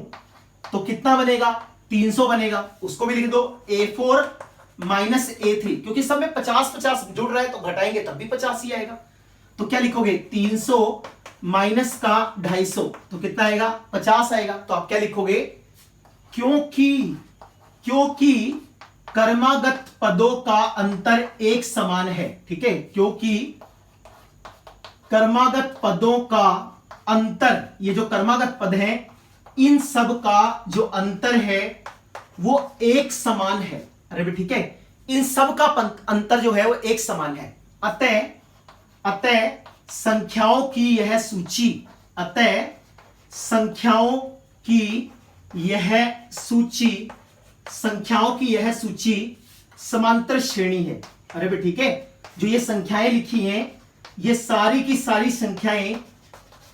तो कितना बनेगा? 300 बनेगा, उसको भी लिख दो। A4 माइनस A3, क्योंकि सब में 50-50 जुड़ रहा है तो घटाएंगे तब भी 50 ही आएगा। तो क्या लिखोगे? 300 माइनस का 250 तो कितना आएगा? 50 आएगा। तो आप क्या लिखोगे? क्योंकि कर्मागत पदों का अंतर एक समान है। ठीक है, क्योंकि कर्मागत पदों का अंतर, ये जो कर्मागत पद है इन सब का जो अंतर है वो एक समान है। अरे भी ठीक है, इन सब का अंतर जो है वो एक समान है। अतः संख्याओं की यह सूची, अतः संख्याओं की यह सूची समांतर श्रेणी है। अरे भी ठीक है, जो ये संख्याएं लिखी हैं ये सारी की सारी संख्याएं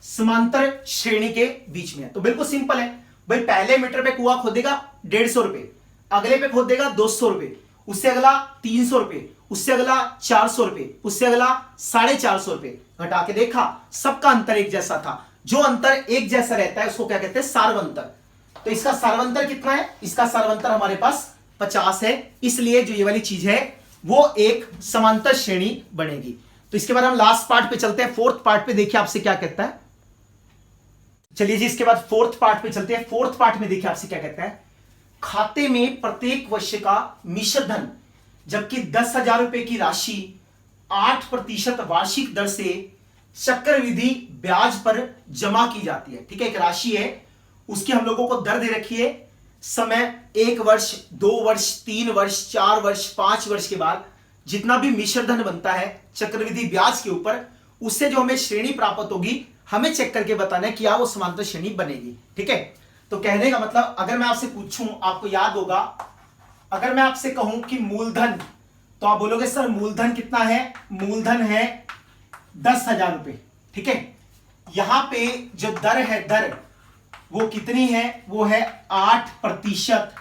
समांतर श्रेणी के बीच में है। तो बिल्कुल सिंपल है भाई, पहले मीटर पे कुआं खोदेगा 150 रुपए, अगले पे खोदेगा 200 रुपए, उससे अगला 300 रुपए, उससे अगला 400 रुपए, उससे अगला 450 रुपए। घटा के देखा सबका अंतर एक जैसा था। जो अंतर एक जैसा रहता है उसको क्या कहते हैं? सार्वंतर। तो इसका सार्वंतर कितना है? इसका सार्वंतर हमारे पास 50 है, इसलिए जो ये वाली चीज है वो एक समांतर श्रेणी बनेगी। तो इसके बाद हम लास्ट पार्ट पे चलते हैं, फोर्थ पार्ट पे। देखिए आपसे क्या कहता है। चलिए जी, इसके बाद फोर्थ पार्ट पे चलते हैं। फोर्थ पार्ट में देखिए आपसे क्या कहता है। खाते में प्रत्येक वर्ष का मिश्र धन, जबकि 10,000 रुपए की राशि 8% वार्षिक दर से चक्रवृद्धि ब्याज पर जमा की जाती है। ठीक है, एक राशि है, उसकी हम लोगों को दर दे रखी है। समय 1 वर्ष, 2 वर्ष, 3 वर्ष, 4 वर्ष, 5 वर्ष के बाद जितना भी मिश्र धन बनता है चक्रवृद्धि ब्याज के ऊपर, उससे जो हमें श्रेणी प्राप्त होगी हमें चेक करके बताना है क्या वो समांतर श्रेणी बनेगी। ठीक है, तो कहने का मतलब अगर मैं आपसे पूछूं, आपको याद होगा, अगर मैं आपसे कहूं कि मूलधन, तो आप बोलोगे सर मूलधन कितना है? मूलधन है 10,000 रुपए। ठीक है, यहां पे जो दर है, दर वो कितनी है? वो है 8%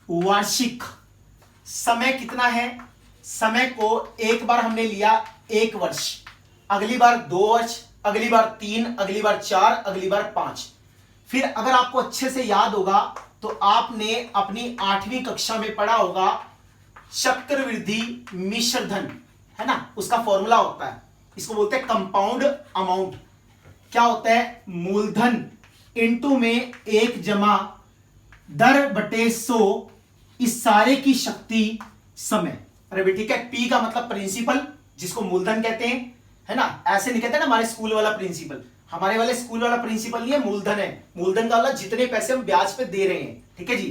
वार्षिक। समय कितना है? समय को एक बार हमने लिया 1 वर्ष, अगली बार 2 वर्ष, अगली बार 3, अगली बार 4, अगली बार 5। फिर अगर आपको अच्छे से याद होगा तो आपने अपनी 8वीं कक्षा में पढ़ा होगा चक्रवृद्धि मिश्र धन, है ना? उसका फॉर्मूला होता है, इसको बोलते हैं कंपाउंड अमाउंट। क्या होता है? मूलधन इनटू में 1 जमा दर बटे 100, इस सारे की शक्ति समय। अरे भी ठीक है, पी का मतलब प्रिंसिपल, जिसको मूलधन कहते हैं, है ना? ऐसे नहीं कहते ना हमारे स्कूल वाला प्रिंसिपल। हमारे वाले स्कूल वाला प्रिंसिपल नहीं है, मूलधन है। मूलधन का मतलब जितने पैसे हम ब्याज पे दे रहे हैं। ठीक है जी,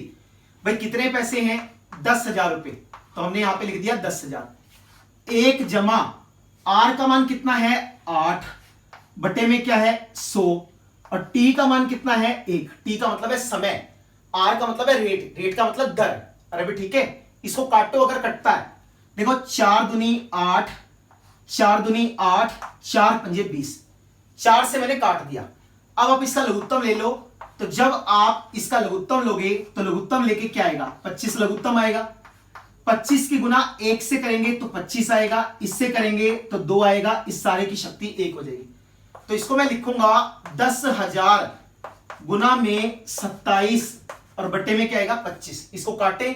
भाई कितने पैसे हैं? 10,000 रुपए, तो हमने यहां पे लिख दिया 10,000। 1 जमा आर का मान कितना है? 8 बटे में क्या है? 100, और टी का मान कितना है? 1। टी का मतलब है समय, आर का मतलब है रेट, रेट का मतलब दर। अरे भी ठीक है, इसको काटो अगर कटता है, देखो 4 दूनी 8, 4 दूनी 8, 4 पंजे 20, 4 से मैंने काट दिया। अब आप इसका लघुत्तम ले लो, तो जब आप इसका लघुत्तम लोगे तो लघुत्तम लेके क्या आएगा? 25 लघुत्तम आएगा। 25 की गुना 1 से करेंगे तो 25 आएगा, इससे करेंगे तो 2 आएगा, इस सारे की शक्ति 1 हो जाएगी। तो इसको मैं लिखूंगा 10,000 गुना में 27 और बट्टे में क्या आएगा? 25। इसको काटे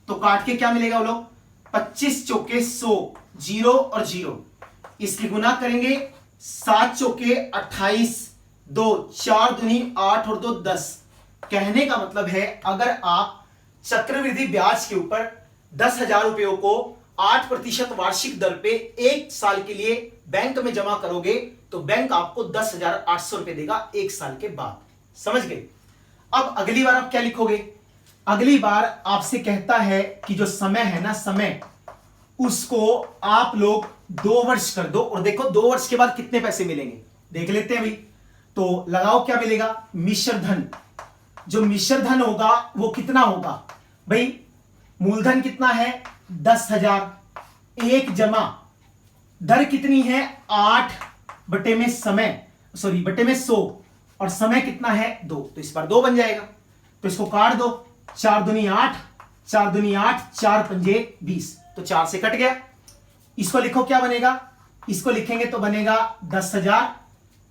तो काट के क्या मिलेगा वो लोग? 25 चौके 100, 0 और 0, इसकी गुना करेंगे 7 चौके 28, 2, 4 दूनी 8 और 2 10। कहने का मतलब है अगर आप चक्रवृद्धि ब्याज के ऊपर 10,000 रुपयों को 8% वार्षिक दर पे 1 साल के लिए बैंक में जमा करोगे तो बैंक आपको 10,800 रुपए देगा 1 साल के बाद। समझ गए? अब अगली बार आप क्या लिखोगे? अगली बार आपसे कहता है कि जो समय है ना, समय, उसको आप लोग 2 वर्ष कर दो, और देखो 2 वर्ष के बाद कितने पैसे मिलेंगे देख लेते हैं भाई। तो लगाओ क्या मिलेगा? मिश्र धन। जो मिश्र धन होगा वो कितना होगा? भाई मूलधन कितना है 10,000, एक जमा दर कितनी है 8 बटे में समय, सॉरी बटे में 100, और समय कितना है 2, तो इस बार 2 बन जाएगा। तो इसको काट दो, 4 दूनी 8, 4 दूनी 8, 4 पंजे 20, तो 4 से कट गया। इसको लिखो क्या बनेगा, इसको लिखेंगे तो बनेगा 10,000,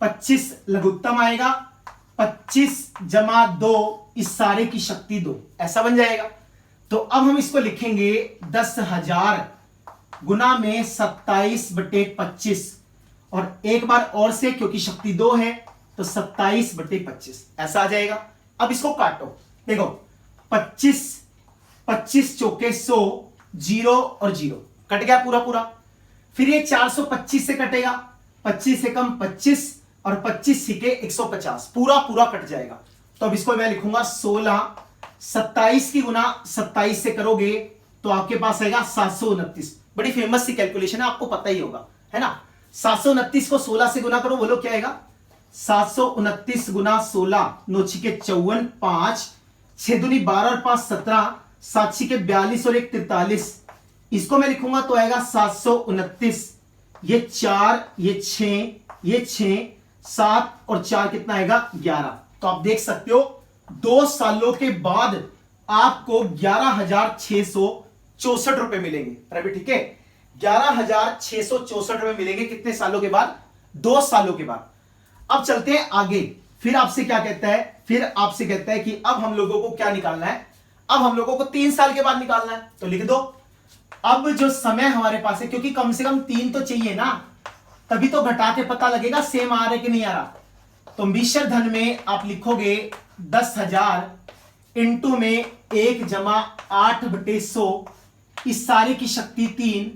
25 लघुत्तम आएगा, 25 जमा 2, इस सारे की शक्ति 2, ऐसा बन जाएगा। तो अब हम इसको लिखेंगे 10,000 गुना में 27 बटे 25, और एक बार और से क्योंकि शक्ति 2 है तो 27 बटे 25 ऐसा आ जाएगा। अब इसको काटो, देखो 25 25 चौके 100, 0 और 0 कट गया पूरा पूरा। फिर ये 425 से कटेगा, 25 से कम 25 और 25 सीके 150, पूरा पूरा कट जाएगा। तो अब इसको मैं लिखूंगा 16, 27 की गुना 27 से करोगे तो आपके पास आएगा 729। बड़ी फेमस सी कैलकुलेशन है, आपको पता ही होगा, है ना। 729 को 16 से गुना करो, बोलो क्या आएगा, 729 गुना 16, 9 छिके 54, 5 6 दूनी 12 और 5 17, 7 छिके 42 और 1 43। इसको मैं लिखूंगा तो आएगा 729, ये 4, ये 6, ये 6, 7 और 4 कितना आएगा 11। तो आप देख सकते हो 2 सालों के बाद आपको 11,664 रुपए मिलेंगे। अरे ठीक है, 11,664 रुपए मिलेंगे कितने सालों के बाद, 2 सालों के बाद। अब चलते हैं आगे, फिर आपसे क्या कहता है, फिर आपसे कहता है कि अब हम लोगों को क्या निकालना है, अब हम लोगों को 3 साल के बाद निकालना है। तो लिख दो, अब जो समय हमारे पास है, क्योंकि कम से कम 3 तो चाहिए ना, तभी तो घटा के पता लगेगा सेम आ रहा है कि नहीं आ रहा। तो मिश्र धन में आप लिखोगे 10,000 इंटू में 1 जमा 8 बटे 100, इस सारे की शक्ति 3,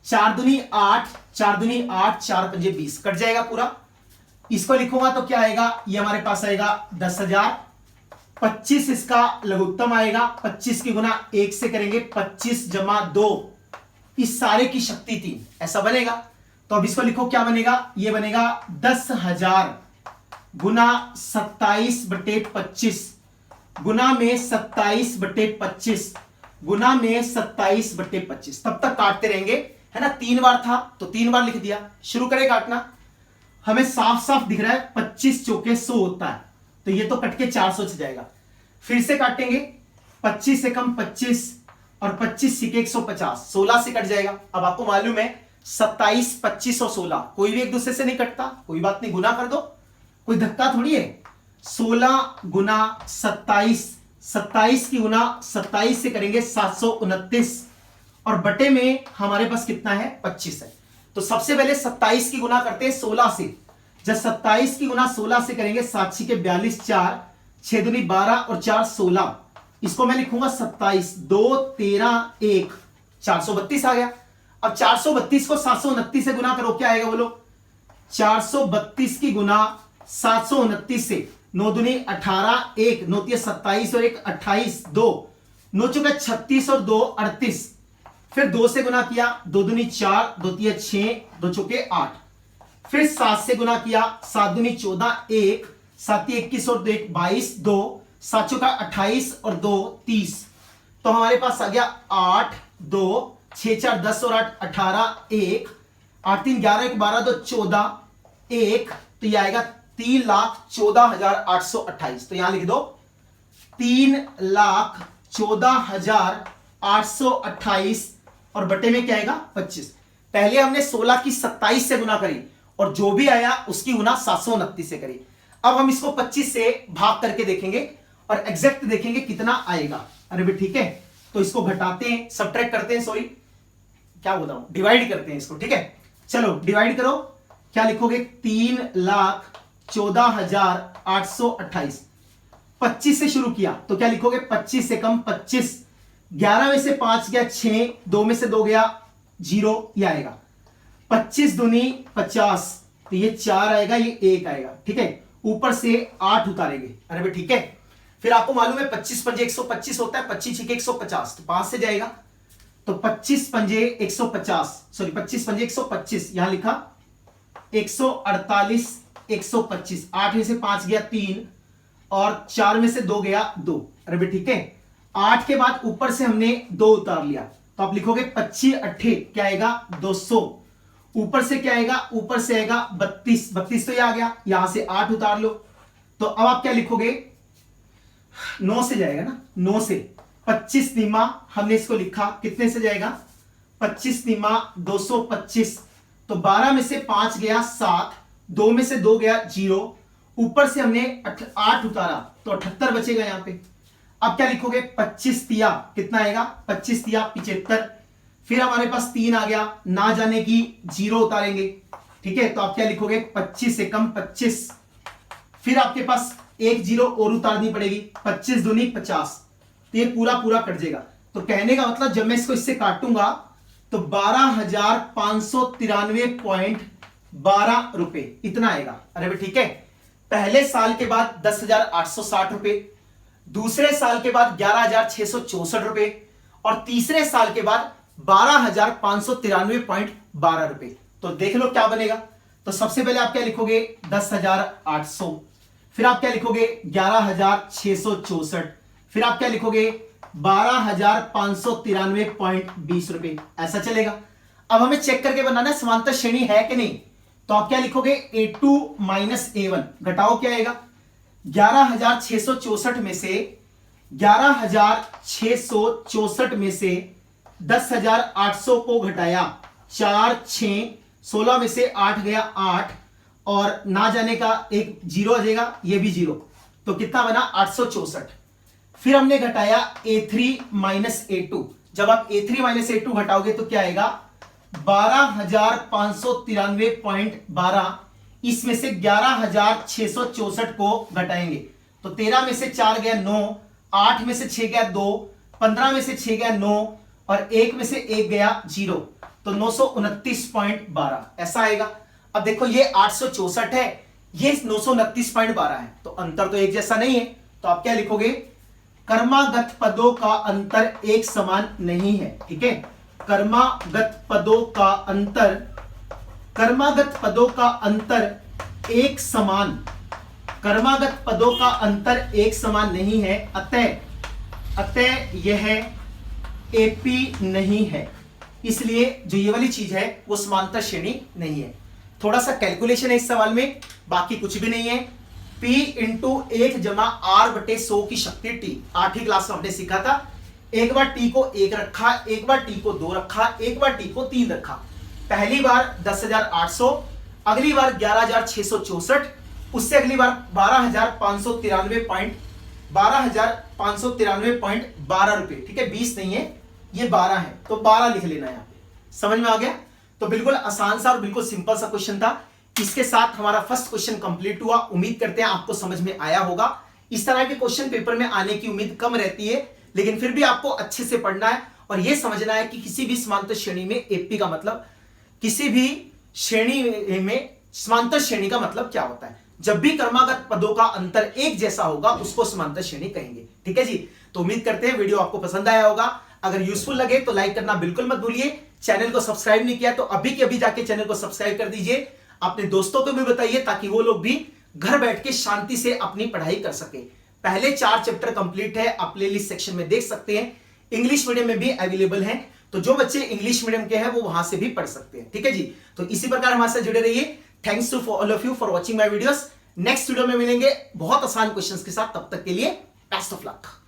4 दूनी 8, 4 दूनी 8, 4 पंजे 20 कट जाएगा पूरा। इसको लिखूंगा तो क्या आएगा, ये हमारे पास आएगा 10,000, 25 इसका लघुत्तम आएगा, 25 की गुना 1 से करेंगे, 25 जमा 2, इस सारे की शक्ति 3, ऐसा बनेगा। तो अब इसको लिखो क्या बनेगा, ये बनेगा 10,000 गुना 27 बटे 25 गुना में 27 बटे 25 गुना में 27 बटे 25। तब तक काटते रहेंगे, है ना। 3 बार था तो 3 बार लिख दिया, शुरू करें काटना। हमें साफ साफ दिख रहा है 25 चौके 100 होता है, तो ये तो कट के 400 से जाएगा। फिर से काटेंगे, 25 से कम 25 और 25 सीके 150, 16 से कट जाएगा। अब आपको मालूम है 27, 25 और 16 कोई भी एक दूसरे से नहीं कटता, कोई बात नहीं, गुना कर दो, कोई धक्का थोड़ी है। 16 गुना 27, 27 की गुना 27 से करेंगे 729, और बटे में हमारे पास कितना है 25 है। तो सबसे पहले 27 की गुना करते हैं 16 से। जब 27 की गुना 16 से करेंगे, 7 छिके 42, 4 6 दूनी 12 और 4 16, इसको मैं लिखूंगा 27, 2 13 1, 432 आ गया। अब 432 को 729 से गुना करो, क्या आएगा बोलो, 432 की गुना 729 से, 9 दूनी 18, 1 9 तिया 27 और 1 28, 2 9 चौका 36 और 2 38, फिर 2 से गुना किया, 2 दूनी 4, 2 तिया 6, 2 चौके 8, फिर 7 से गुना किया, 7 दूनी 14, 1 7 21 और 2 1 22, 2 7 चौका 28 और 2 30। तो हमारे पास आ गया 8, 2 6 4 10 और 8 18, 1 8 3 11 1 12, 2 14, 1, तो ये आएगा 3,14,828। तो यहां लिख दो 3,14,828 और बटे में क्या आएगा 25। पहले हमने 16 की 27 से गुना करी और जो भी आया उसकी गुना 729 से करी। अब हम इसको 25 से भाग करके देखेंगे और एग्जैक्ट देखेंगे कितना आएगा। अरे भाई ठीक है, तो इसको घटाते हैं, सबट्रैक्ट करते हैं, सॉरी क्या बोल रहा हूं, डिवाइड करते हैं इसको। ठीक है, चलो डिवाइड करो, क्या लिखोगे 3,14,828। 25 से शुरू किया तो क्या लिखोगे, 25 से कम 25, 11 में से 5 गया 6, 2 में से 2 गया 0, ये आएगा 25 दूनी 50, तो ये 4 आएगा, ये 1 आएगा। ठीक है, ऊपर से 8 उतारेंगे। अरे भाई ठीक है, फिर आपको मालूम है 25 पंजे 125 होता है, 25 छिके 150, तो 5 से जाएगा, तो 25 पंजे 150, सॉरी 25 पंजे 125, यहां लिखा 148 125, 8 में से 5 गया 3 और 4 में से 2 गया 2। अरे भाई ठीक है, 8 के बाद ऊपर से हमने 2 उतार लिया, तो आप लिखोगे 25 अट्ठे क्या आएगा 200। ऊपर से क्या आएगा, ऊपर से आएगा 32, 32 तो ये आ गया, यहां से 8 उतार लो, तो अब आप क्या लिखोगे 9 से जाएगा ना, 9 से 25 निमा हमने इसको लिखा, कितने से जाएगा 25 निमा 225, तो 12 में से 5 गया 7, 2 में से 2 गया 0, ऊपर से हमने 8 उतारा तो 78 बचेगा यहां पे। अब क्या लिखोगे 25 तिया कितना आएगा 25 तिया 75, फिर हमारे पास 3 आ गया, ना जाने की 0 उतारेंगे, ठीक है, तो आप क्या लिखोगे 25 से कम 25, फिर आपके पास एक 0 और उतारनी पड़ेगी, 25 दूनी 50, तो ये पूरा पूरा कट जाएगा। तो कहने का मतलब जब मैं इसको इससे काटूंगा तो 12,593.12 रुपए इतना आएगा। अरे भाई ठीक है, पहले साल के बाद 10,860 रुपए, दूसरे साल के बाद 11,664 रुपए और तीसरे साल के बाद 12,593.12 रुपए। तो देख लो क्या बनेगा। तो सबसे पहले आप क्या लिखोगे 10,800, फिर आप क्या लिखोगे 11,664, फिर आप क्या लिखोगे 12,593.20 रुपए, ऐसा चलेगा। अब हमें चेक करके बनाना है समांतर श्रेणी है कि नहीं, तो आप क्या लिखोगे A2 माइनस A1, घटाओ क्या आएगा 11,664 में से 11,664 में से 10,800 को घटाया 4 6 16 में से 8 गया 8 और ना जाने का एक 0 आ जाएगा, ये भी 0, तो कितना बना 864। फिर हमने घटाया A3 माइनस A2, जब आप A3 माइनस A2 घटाओगे तो क्या आएगा 12,593.12, इसमें से 11,664 को घटाएंगे तो 13 में से 4 गया 9, 8 में से 6 गया 2, 15 में से 6 गया 9 और 1 में से 1 गया 0, तो 929.12 ऐसा आएगा। अब देखो ये 864 है, ये 929.12 है, तो अंतर तो एक जैसा नहीं है, तो आप क्या लिखोगे कर्मागत पदों का अंतर एक समान नहीं है, ठीक है, कर्मागत पदों का अंतर, कर्मागत पदों का अंतर एक समान, कर्मागत पदों का अंतर एक समान नहीं है, अतः यह एपी नहीं है, इसलिए जो ये वाली चीज है वो समांतर श्रेणी नहीं है। थोड़ा सा कैलकुलेशन है इस सवाल में, बाकी कुछ भी नहीं है। P इंटू 1 जमा R बटे 100 की शक्ति T, 8वीं क्लास में हमने सीखा था। एक बार T को 1 रखा, एक बार T को 2 रखा, एक बार T को 3 रखा। पहली बार 10,800, अगली बार 11,664, उससे अगली बार 12,593.12 रुपए, ठीक है, 20 नहीं है, ये 12 है, तो 12 लिख लेना यहाँ पे। समझ में आ गया? तो बिल्कुल आसान सा और बिल्कुल सिंपल सा क्वेश्चन था। इसके साथ हमारा फर्स्ट क्वेश्चन कंप्लीट हुआ। उम्मीद करते हैं आपको समझ में आया होगा। इस तरह के क्वेश्चन पेपर में आने की उम्मीद कम रहती है, लेकिन फिर भी आपको अच्छे से पढ़ना है और यह समझना है कि किसी भी समांतर श्रेणी में एपी का मतलब, किसी भी श्रेणी में समांतर श्रेणी का मतलब क्या होता है। जब भी क्रमागत पदों का अंतर एक जैसा होगा उसको समांतर श्रेणी कहेंगे, ठीक है जी। तो उम्मीद करते हैं वीडियो आपको पसंद आया होगा। अगर यूजफुल लगे तो लाइक करना बिल्कुल मत भूलिए। चैनल को सब्सक्राइब नहीं किया तो अभी के अभी जाके चैनल को सब्सक्राइब कर दीजिए। अपने दोस्तों को भी बताइए ताकि वो लोग भी घर बैठ के शांति से अपनी पढ़ाई कर सके। पहले 4 चैप्टर कंप्लीट है, आप प्लेलिस्ट सेक्शन में देख सकते हैं। इंग्लिश मीडियम में भी अवेलेबल है, तो जो बच्चे इंग्लिश मीडियम के हैं वो वहां से भी पढ़ सकते हैं, ठीक है जी। तो इसी प्रकार हमारे साथ जुड़े रहिए। Thanks to all of you for watching my videos. Next video में मिलेंगे बहुत आसान क्वेश्चंस के साथ, तब तक के लिए बेस्ट ऑफ लक।